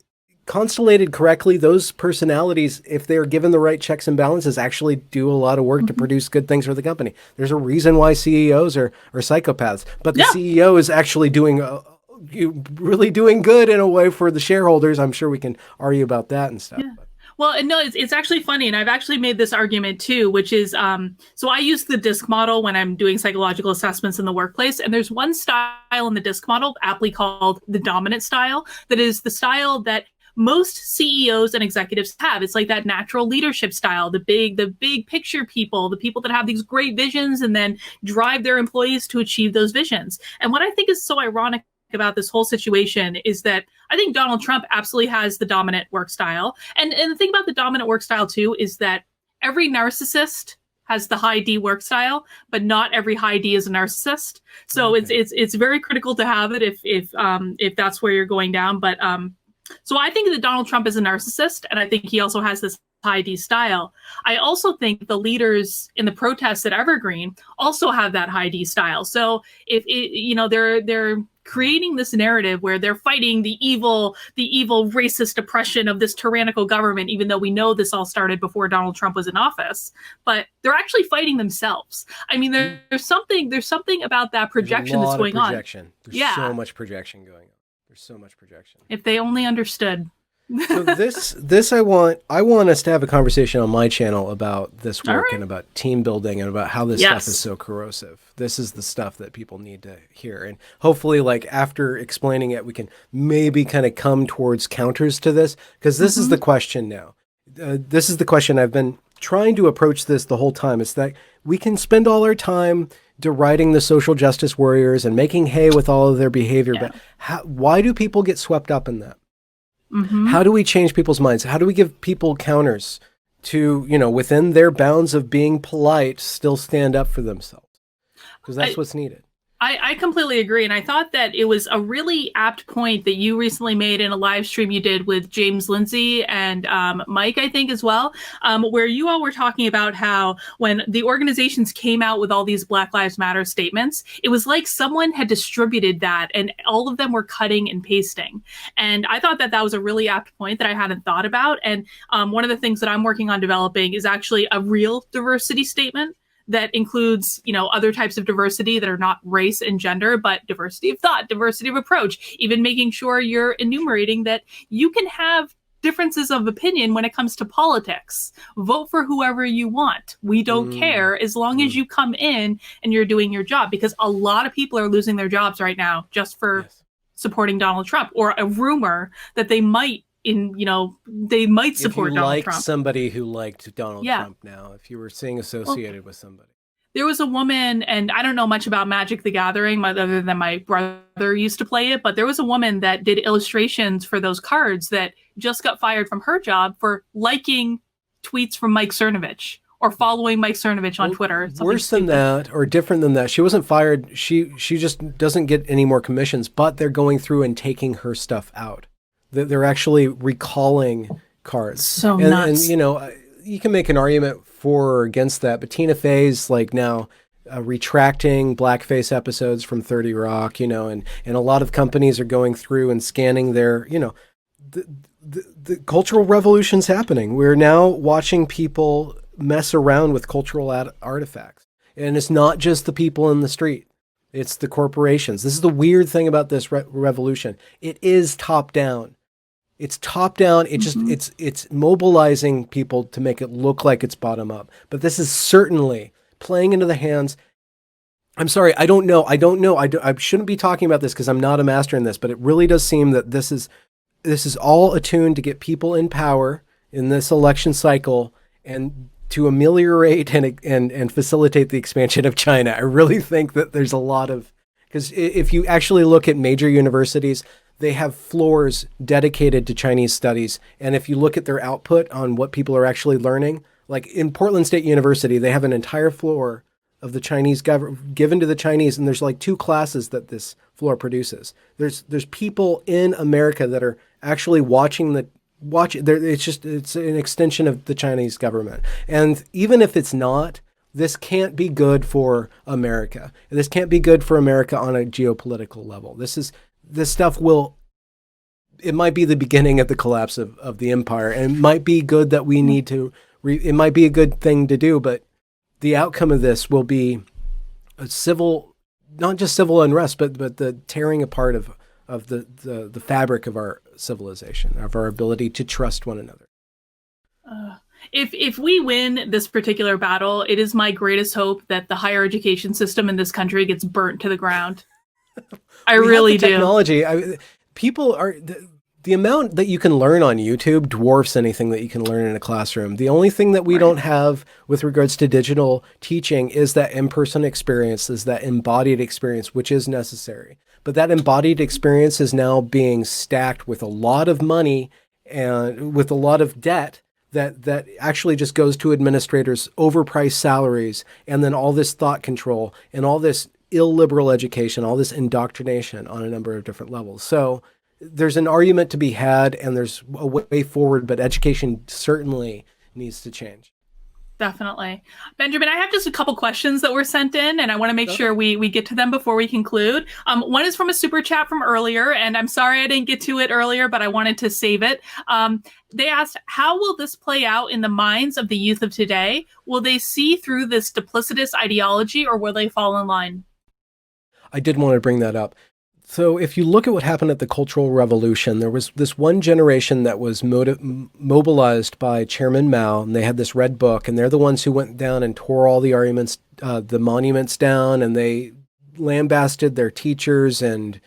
S2: constellated correctly, those personalities, if they're given the right checks and balances, actually do a lot of work to produce good things for the company. There's a reason why CEOs are psychopaths, but the CEO is actually really doing good in a way for the shareholders. I'm sure we can argue about that and stuff.
S1: Yeah. Well, no, it's actually funny, and I've actually made this argument too, which is, so I use the DISC model when I'm doing psychological assessments in the workplace, and there's one style in the DISC model, aptly called the dominant style, that is the style that most CEOs and executives have. It's like that natural leadership style, the big picture people, the people that have these great visions and then drive their employees to achieve those visions. And what I think is so ironic about this whole situation is that I think Donald Trump absolutely has the dominant work style. And the thing about the dominant work style too is that every narcissist has the high D work style, but not every high D is a narcissist. So it's very critical to have it if that's where you're going down. But so I think that Donald Trump is a narcissist, and I think he also has this high D style. I also think the leaders in the protests at Evergreen also have that high D style. So if they're creating this narrative where they're fighting the evil racist oppression of this tyrannical government, even though we know this all started before Donald Trump was in office, but they're actually fighting themselves. I mean, there's something about that projection that's going on.
S2: There's so much projection going on. There's so much projection.
S1: If they only understood.
S2: So this I want us to have a conversation on my channel about this work and about team building and about how this stuff is so corrosive. This is the stuff that people need to hear. And hopefully, like, after explaining it, we can maybe kind of come towards counters to this, because this is the question now. This is the question. I've been trying to approach this the whole time. It's that we can spend all our time deriding the social justice warriors and making hay with all of their behavior, but why do people get swept up in that? How do we change people's minds? How do we give people counters to, within their bounds of being polite, still stand up for themselves? Because that's what's needed.
S1: I completely agree. And I thought that it was a really apt point that you recently made in a live stream you did with James Lindsay and Mike, I think, as well, where you all were talking about how when the organizations came out with all these Black Lives Matter statements, it was like someone had distributed that and all of them were cutting and pasting. And I thought that was a really apt point that I hadn't thought about. And one of the things that I'm working on developing is actually a real diversity statement that includes, other types of diversity that are not race and gender, but diversity of thought, diversity of approach, even making sure you're enumerating that you can have differences of opinion when it comes to politics. Vote for whoever you want. We don't care as long as you come in and you're doing your job, because a lot of people are losing their jobs right now just for supporting Donald Trump, or a rumor that they might support Donald Trump.
S2: Somebody who liked Donald Trump now, if you were seeing associated with somebody.
S1: There was a woman, and I don't know much about Magic the Gathering other than my brother used to play it, but there was a woman that did illustrations for those cards that just got fired from her job for liking tweets from Mike Cernovich or following Mike Cernovich on Twitter.
S2: Worse than that, or different than that, she wasn't fired. She just doesn't get any more commissions, but they're going through and taking her stuff out. They're actually recalling cards.
S1: So nuts.
S2: And you can make an argument for or against that, but Tina Fey's like now retracting blackface episodes from 30 Rock, and a lot of companies are going through and scanning their, the, the cultural revolution's happening. We're now watching people mess around with cultural artifacts. And it's not just the people in the street. It's the corporations. This is the weird thing about this revolution. It is top down. It's top down. It just it's mobilizing people to make it look like it's bottom up. But this is certainly playing into the hands. I'm sorry, I don't know. I shouldn't be talking about this because I'm not a master in this, but it really does seem that this is all attuned to get people in power in this election cycle and to ameliorate and facilitate the expansion of China. I really think that there's a lot of, because if you actually look at major universities, they have floors dedicated to Chinese studies. And if you look at their output on what people are actually learning, like in Portland State University, they have an entire floor of the Chinese given to the Chinese. And there's like 2 classes that this floor produces. There's people in America that are actually watching it's an extension of the Chinese government. And even if it's not, this can't be good for America. This can't be good for America on a geopolitical level. This stuff it might be the beginning of the collapse of the empire, and it might be good that we need to, it might be a good thing to do, but the outcome of this will be a not just civil unrest, but the tearing apart of the fabric of our civilization, of our ability to trust one another.
S1: If we win this particular battle, it is my greatest hope that the higher education system in this country gets burnt to the ground. I really do.
S2: Technology. People are the amount that you can learn on YouTube dwarfs anything that you can learn in a classroom. The only thing that we don't have with regards to digital teaching is that in-person experience, is that embodied experience, which is necessary. But that embodied experience is now being stacked with a lot of money and with a lot of debt that actually just goes to administrators' overpriced salaries, and then all this thought control and all this illiberal education, all this indoctrination on a number of different levels. So there's an argument to be had, and there's a way forward, but education certainly needs to change.
S1: Definitely. Benjamin, I have just a couple questions that were sent in, and I want to make sure we get to them before we conclude. One is from a super chat from earlier, and I'm sorry I didn't get to it earlier, but I wanted to save it. They asked, how will this play out in the minds of the youth of today? Will they see through this duplicitous ideology, or will they fall in line?
S2: I did want to bring that up. So if you look at what happened at the Cultural Revolution, there was this one generation that was mobilized by Chairman Mao, and they had this red book, and they're the ones who went down and tore all the arguments, the monuments down, and they lambasted their teachers and,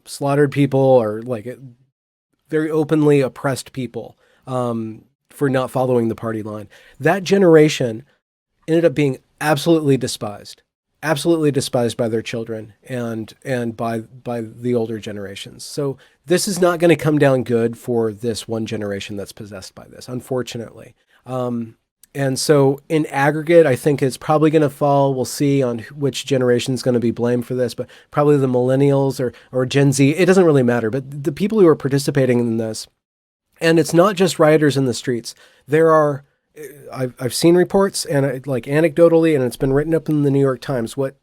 S2: slaughtered people, or like very openly oppressed people for not following the party line. That generation ended up being absolutely despised by their children and by the older generations. So this is not going to come down good for this one generation that's possessed by this, unfortunately. And so in aggregate, I think it's probably going to fall. We'll see on which generation is going to be blamed for this, but probably the millennials or Gen Z. It doesn't really matter. But the people who are participating in this, and it's not just rioters in the streets. There are, I've seen reports, and like anecdotally, and it's been written up in the New York Times, what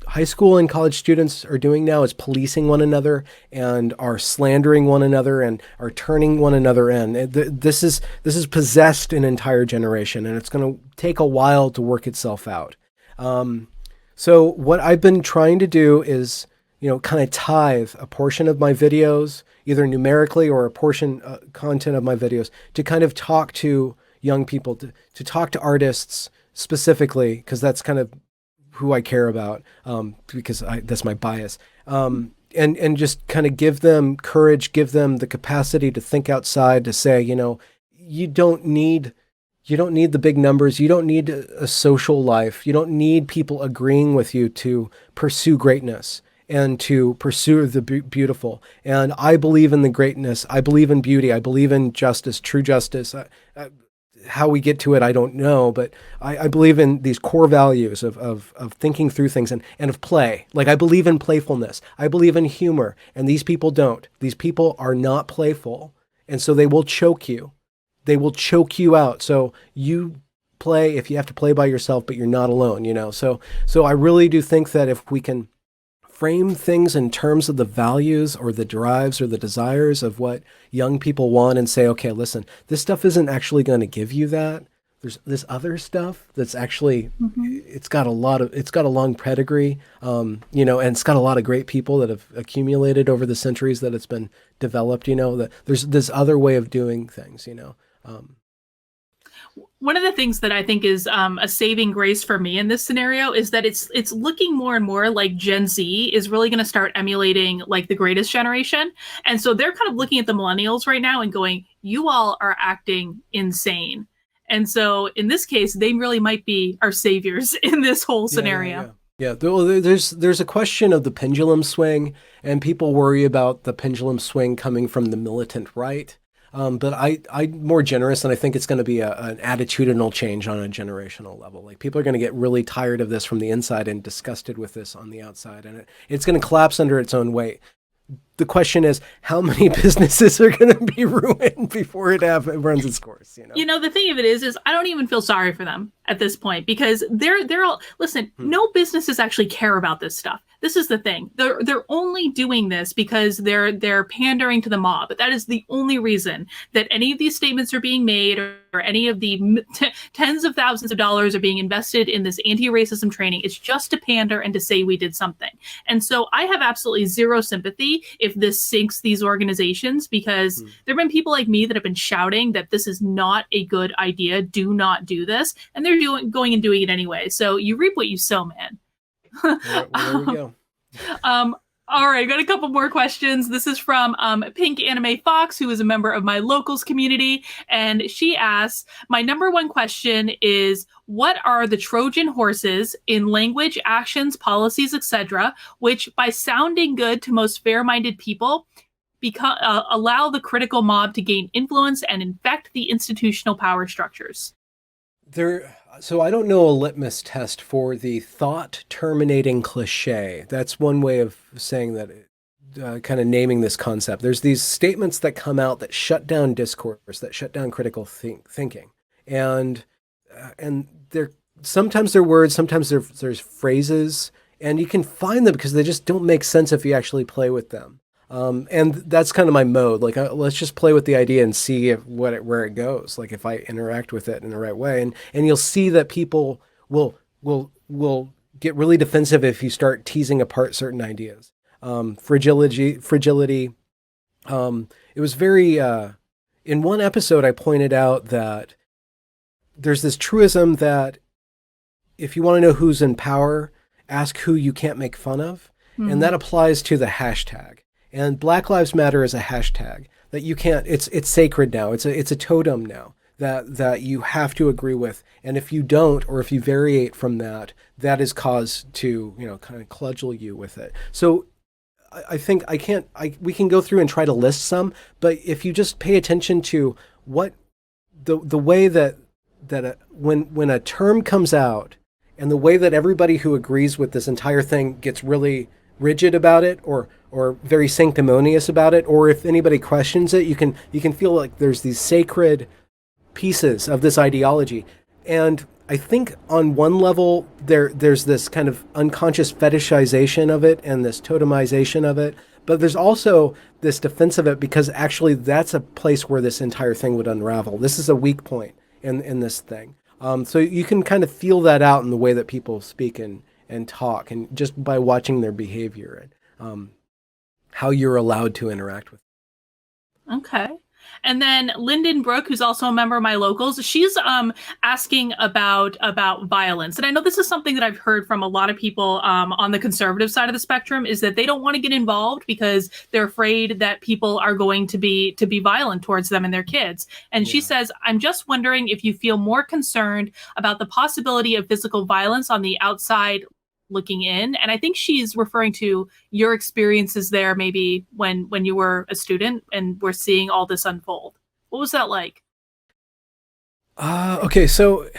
S2: high school and college students are doing now is policing one another and are slandering one another and are turning one another in. This is possessed an entire generation, and it's going to take a while to work itself out. So what I've been trying to do is, kind of tithe a portion of my videos, either numerically or a portion content of my videos, to kind of talk to young people, to talk to artists specifically, because that's kind of who I care about, because that's my bias, and just kind of give them courage, give them the capacity to think outside, to say, you don't need the big numbers, you don't need a social life, you don't need people agreeing with you to pursue greatness and to pursue the beautiful. And I believe in the greatness, I believe in beauty, I believe in justice, true justice. How we get to it, I don't know, but I believe in these core values of thinking through things and of play. Like, I believe in playfulness. I believe in humor, and these people don't. These people are not playful, and so they will choke you. they will choke you out. So you play if you have to play by yourself, but you're not alone, you know? So I really do think that if we can frame things in terms of the values or the drives or the desires of what young people want and say, okay, listen, this stuff isn't actually going to give you that. There's this other stuff that's actually, it's got a long pedigree, you know, and it's got a lot of great people that have accumulated over the centuries that it's been developed, you know, that there's this other way of doing things, you know.
S1: One of the things that I think is a saving grace for me in this scenario is that it's looking more and more like Gen Z is really going to start emulating like the greatest generation. And so they're kind of looking at the millennials right now and going, you all are acting insane. And so in this case, they really might be our saviors in this whole scenario.
S2: Yeah. There's a question of the pendulum swing, and people worry about the pendulum swing coming from the militant right. But I'm more generous, and I think it's going to be an attitudinal change on a generational level. Like people are going to get really tired of this from the inside and disgusted with this on the outside, and it's going to collapse under its own weight. The question is, how many businesses are going to be ruined before it runs its course? You know,
S1: the thing of it is I don't even feel sorry for them at this point, because they're all, listen, no businesses actually care about this stuff. This is the thing. They're only doing this because they're pandering to the mob. That is the only reason that any of these statements are being made, or any of the tens of thousands of dollars are being invested in this anti-racism training. It's just to pander and to say we did something. And so I have absolutely zero sympathy if this sinks these organizations, because there have been people like me that have been shouting that this is not a good idea. Do not do this. And they're going and doing it anyway. So you reap what you sow, man.
S2: There we go.
S1: All right, got a couple more questions. This is from Pink Anime Fox, who is a member of my locals community. And she asks, my number one question is, what are the Trojan horses in language, actions, policies, etc., which by sounding good to most fair-minded people, allow the critical mob to gain influence and infect the institutional power structures?
S2: So I don't know a litmus test for the thought terminating cliche. That's one way of saying that, kind of naming this concept. There's these statements that come out that shut down discourse, that shut down critical thinking. And sometimes they're words, sometimes there's phrases, and you can find them because they just don't make sense if you actually play with them. And that's kind of my mode. Like, let's just play with the idea and see where it goes. Like if I interact with it in the right way, and you'll see that people will get really defensive if you start teasing apart certain ideas. Fragility. It was very, in one episode, I pointed out that there's this truism that if you want to know who's in power, ask who you can't make fun of. And that applies to the hashtag. And Black Lives Matter is a hashtag that you can't, it's sacred now. It's a totem now that you have to agree with. And if you don't, or if you variate from that, that is cause to, kind of cudgel you with it. So I think we can go through and try to list some, but if you just pay attention to what the way that when a term comes out, and the way that everybody who agrees with this entire thing gets really rigid about it, or very sanctimonious about it, or if anybody questions it, you can feel like there's these sacred pieces of this ideology. And I think on one level there's this kind of unconscious fetishization of it and this totemization of it, but there's also this defense of it because actually that's a place where this entire thing would unravel. This is a weak point in this thing. So you can kind of feel that out in the way that people speak and talk, and just by watching their behavior and how you're allowed to interact with them.
S1: Okay. And then Lyndon Brooke, who's also a member of my locals, she's asking about violence. And I know this is something that I've heard from a lot of people on the conservative side of the spectrum, is that they don't want to get involved because they're afraid that people are going to be violent towards them and their kids. And she says, I'm just wondering if you feel more concerned about the possibility of physical violence on the outside looking in. And I think she's referring to your experiences there, maybe when you were a student and were seeing all this unfold. What was that like?
S2: Okay, so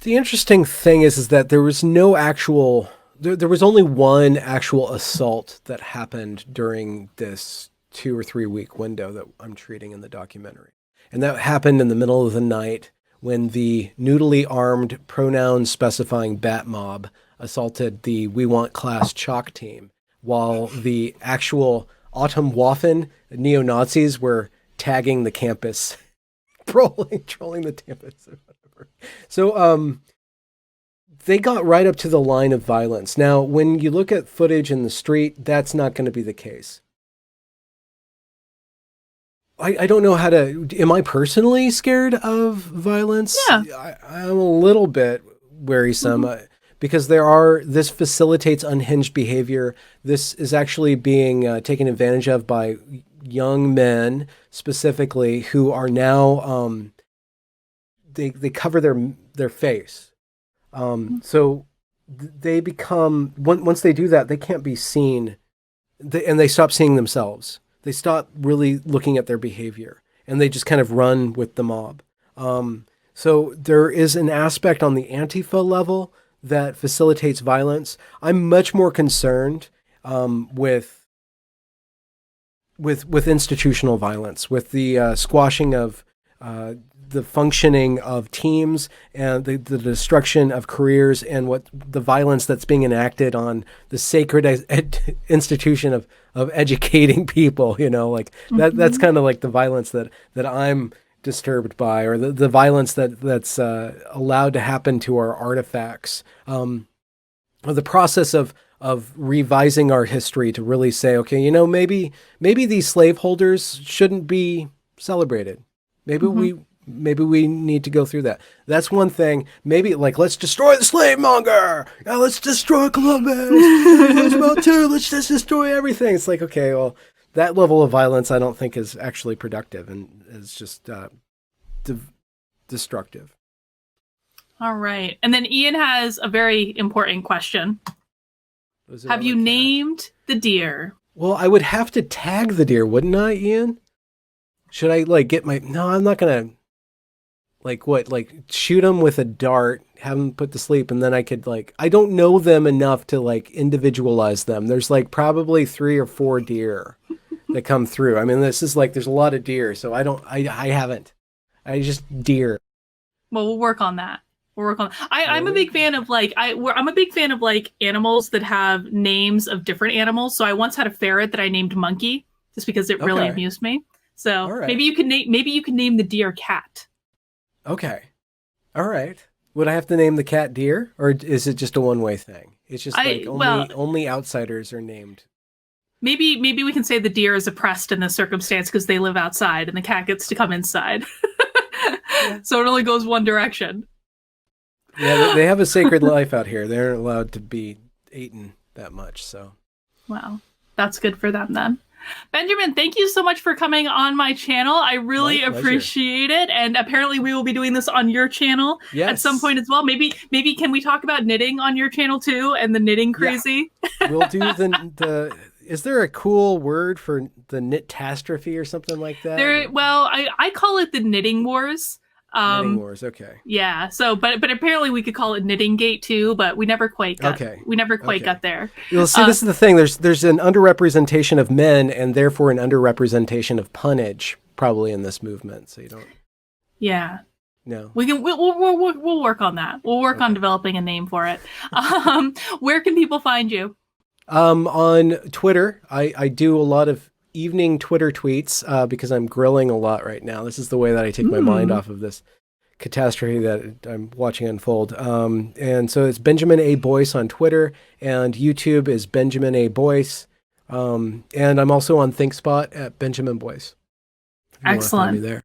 S2: the interesting thing is that there was no actual, there was only one actual assault that happened during this 2 or 3 week window that I'm treating in the documentary. And that happened in the middle of the night when the noodly armed, pronoun specifying bat mob assaulted the We Want Class chalk team, while the actual Atomwaffen neo-Nazis were tagging the campus, trolling the campus or whatever. So they got right up to the line of violence. Now, when you look at footage in the street, that's not going to be the case. I don't know how to... Am I personally scared of violence?
S1: Yeah.
S2: I'm a little bit worrisome because this facilitates unhinged behavior. This is actually being taken advantage of by young men specifically who are now... they cover their face. So they become... Once they do that, they can't be seen, and they stop seeing themselves. They stop really looking at their behavior, and they just kind of run with the mob. So there is an aspect on the Antifa level that facilitates violence. I'm much more concerned with institutional violence, with the squashing of the functioning of teams and the destruction of careers, and what the violence that's being enacted on the sacred institution of educating people, that's kind of like the violence that I'm disturbed by, or the violence that's allowed to happen to our artifacts. The process of revising our history to really say, okay, maybe these slaveholders shouldn't be celebrated. Maybe we need to go through that. That's one thing. Maybe let's destroy the slave monger. Now let's destroy Columbus. Let's just destroy everything. It's like, okay, well, that level of violence I don't think is actually productive, and is just destructive.
S1: All right. And then Ian has a very important question. Have you named the deer?
S2: Well, I would have to tag the deer, wouldn't I, Ian? Should I get my... No, I'm not going to... shoot them with a dart, have them put to sleep, and then I could I don't know them enough to individualize them. There's probably 3 or 4 deer that come through. I mean, this is there's a lot of deer, so I haven't. I just deer.
S1: Well, we'll work on that. I'm a big fan of I'm a big fan of animals that have names of different animals. So I once had a ferret that I named Monkey just because it really amused me. So right. maybe you can name the deer Cat.
S2: Okay. All right. Would I have to name the cat Deer, or is it just a one-way thing? It's just only outsiders are named.
S1: Maybe we can say the deer is oppressed in this circumstance because they live outside and the cat gets to come inside. So it only goes one direction.
S2: Yeah, they have a sacred life out here. They're not allowed to be eaten that much. So.
S1: Wow. That's good for them then. Benjamin, thank you so much for coming on my channel. I really appreciate it. And apparently we will be doing this on your channel at some point as well. Maybe can we talk about knitting on your channel too, and the knitting crazy?
S2: Yeah. We'll do the is there a cool word for the knit-tastrophe or something like that?
S1: I call it the knitting wars.
S2: Knitting wars, okay.
S1: Yeah. So, but apparently we could call it Knitting Gate too, but we never quite got. Got there.
S2: You'll see. This is the thing. There's an underrepresentation of men, and therefore an underrepresentation of punnage, probably in this movement. So you don't.
S1: Yeah.
S2: No.
S1: We'll work on that. We'll work on developing a name for it. Where can people find you?
S2: On Twitter, I do a lot of evening Twitter tweets because I'm grilling a lot right now. This is the way that I take my mind off of this catastrophe that I'm watching unfold. And so it's Benjamin A. Boyce on Twitter, and YouTube is Benjamin A. Boyce. And I'm also on ThinkSpot at Benjamin Boyce.
S1: Excellent.
S2: There.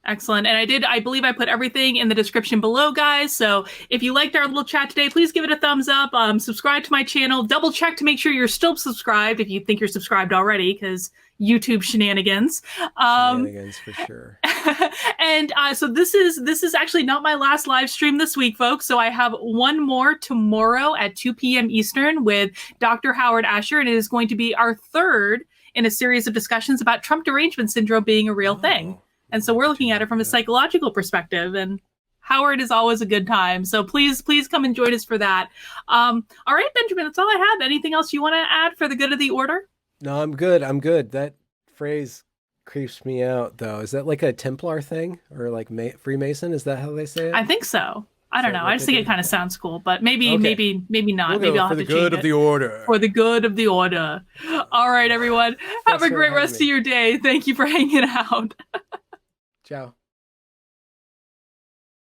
S1: Excellent. And I believe I put everything in the description below, guys. So if you liked our little chat today, please give it a thumbs up. Subscribe to my channel. Double check to make sure you're still subscribed if you think you're subscribed already, because YouTube shenanigans.
S2: Shenanigans for sure.
S1: And so this is actually not my last live stream this week, folks. So I have one more tomorrow at 2 p.m. Eastern with Dr. Howard Asher, and it is going to be our third in a series of discussions about Trump derangement syndrome being a real thing. And so we're looking at it from a psychological perspective, and Howard is always a good time. So please come and join us for that. All right, Benjamin, that's all I have. Anything else you want to add for the good of the order?
S2: No, I'm good. That phrase creeps me out though. Is that like a Templar thing or like Freemason? Is that how they say it?
S1: I think so. I
S2: Is
S1: don't
S2: that
S1: know.
S2: what
S1: I just
S2: they
S1: think
S2: do?
S1: it kind of sounds cool, but maybe,
S2: Okay.
S1: maybe not.
S2: We'll
S1: Maybe
S2: go
S1: I'll
S2: for
S1: have
S2: the
S1: to change
S2: good of
S1: it.
S2: the order.
S1: For the good of the order. All right, everyone. Have
S2: Thanks
S1: a
S2: for
S1: great
S2: having
S1: rest
S2: me.
S1: of your day. Thank you for hanging out.
S2: Ciao.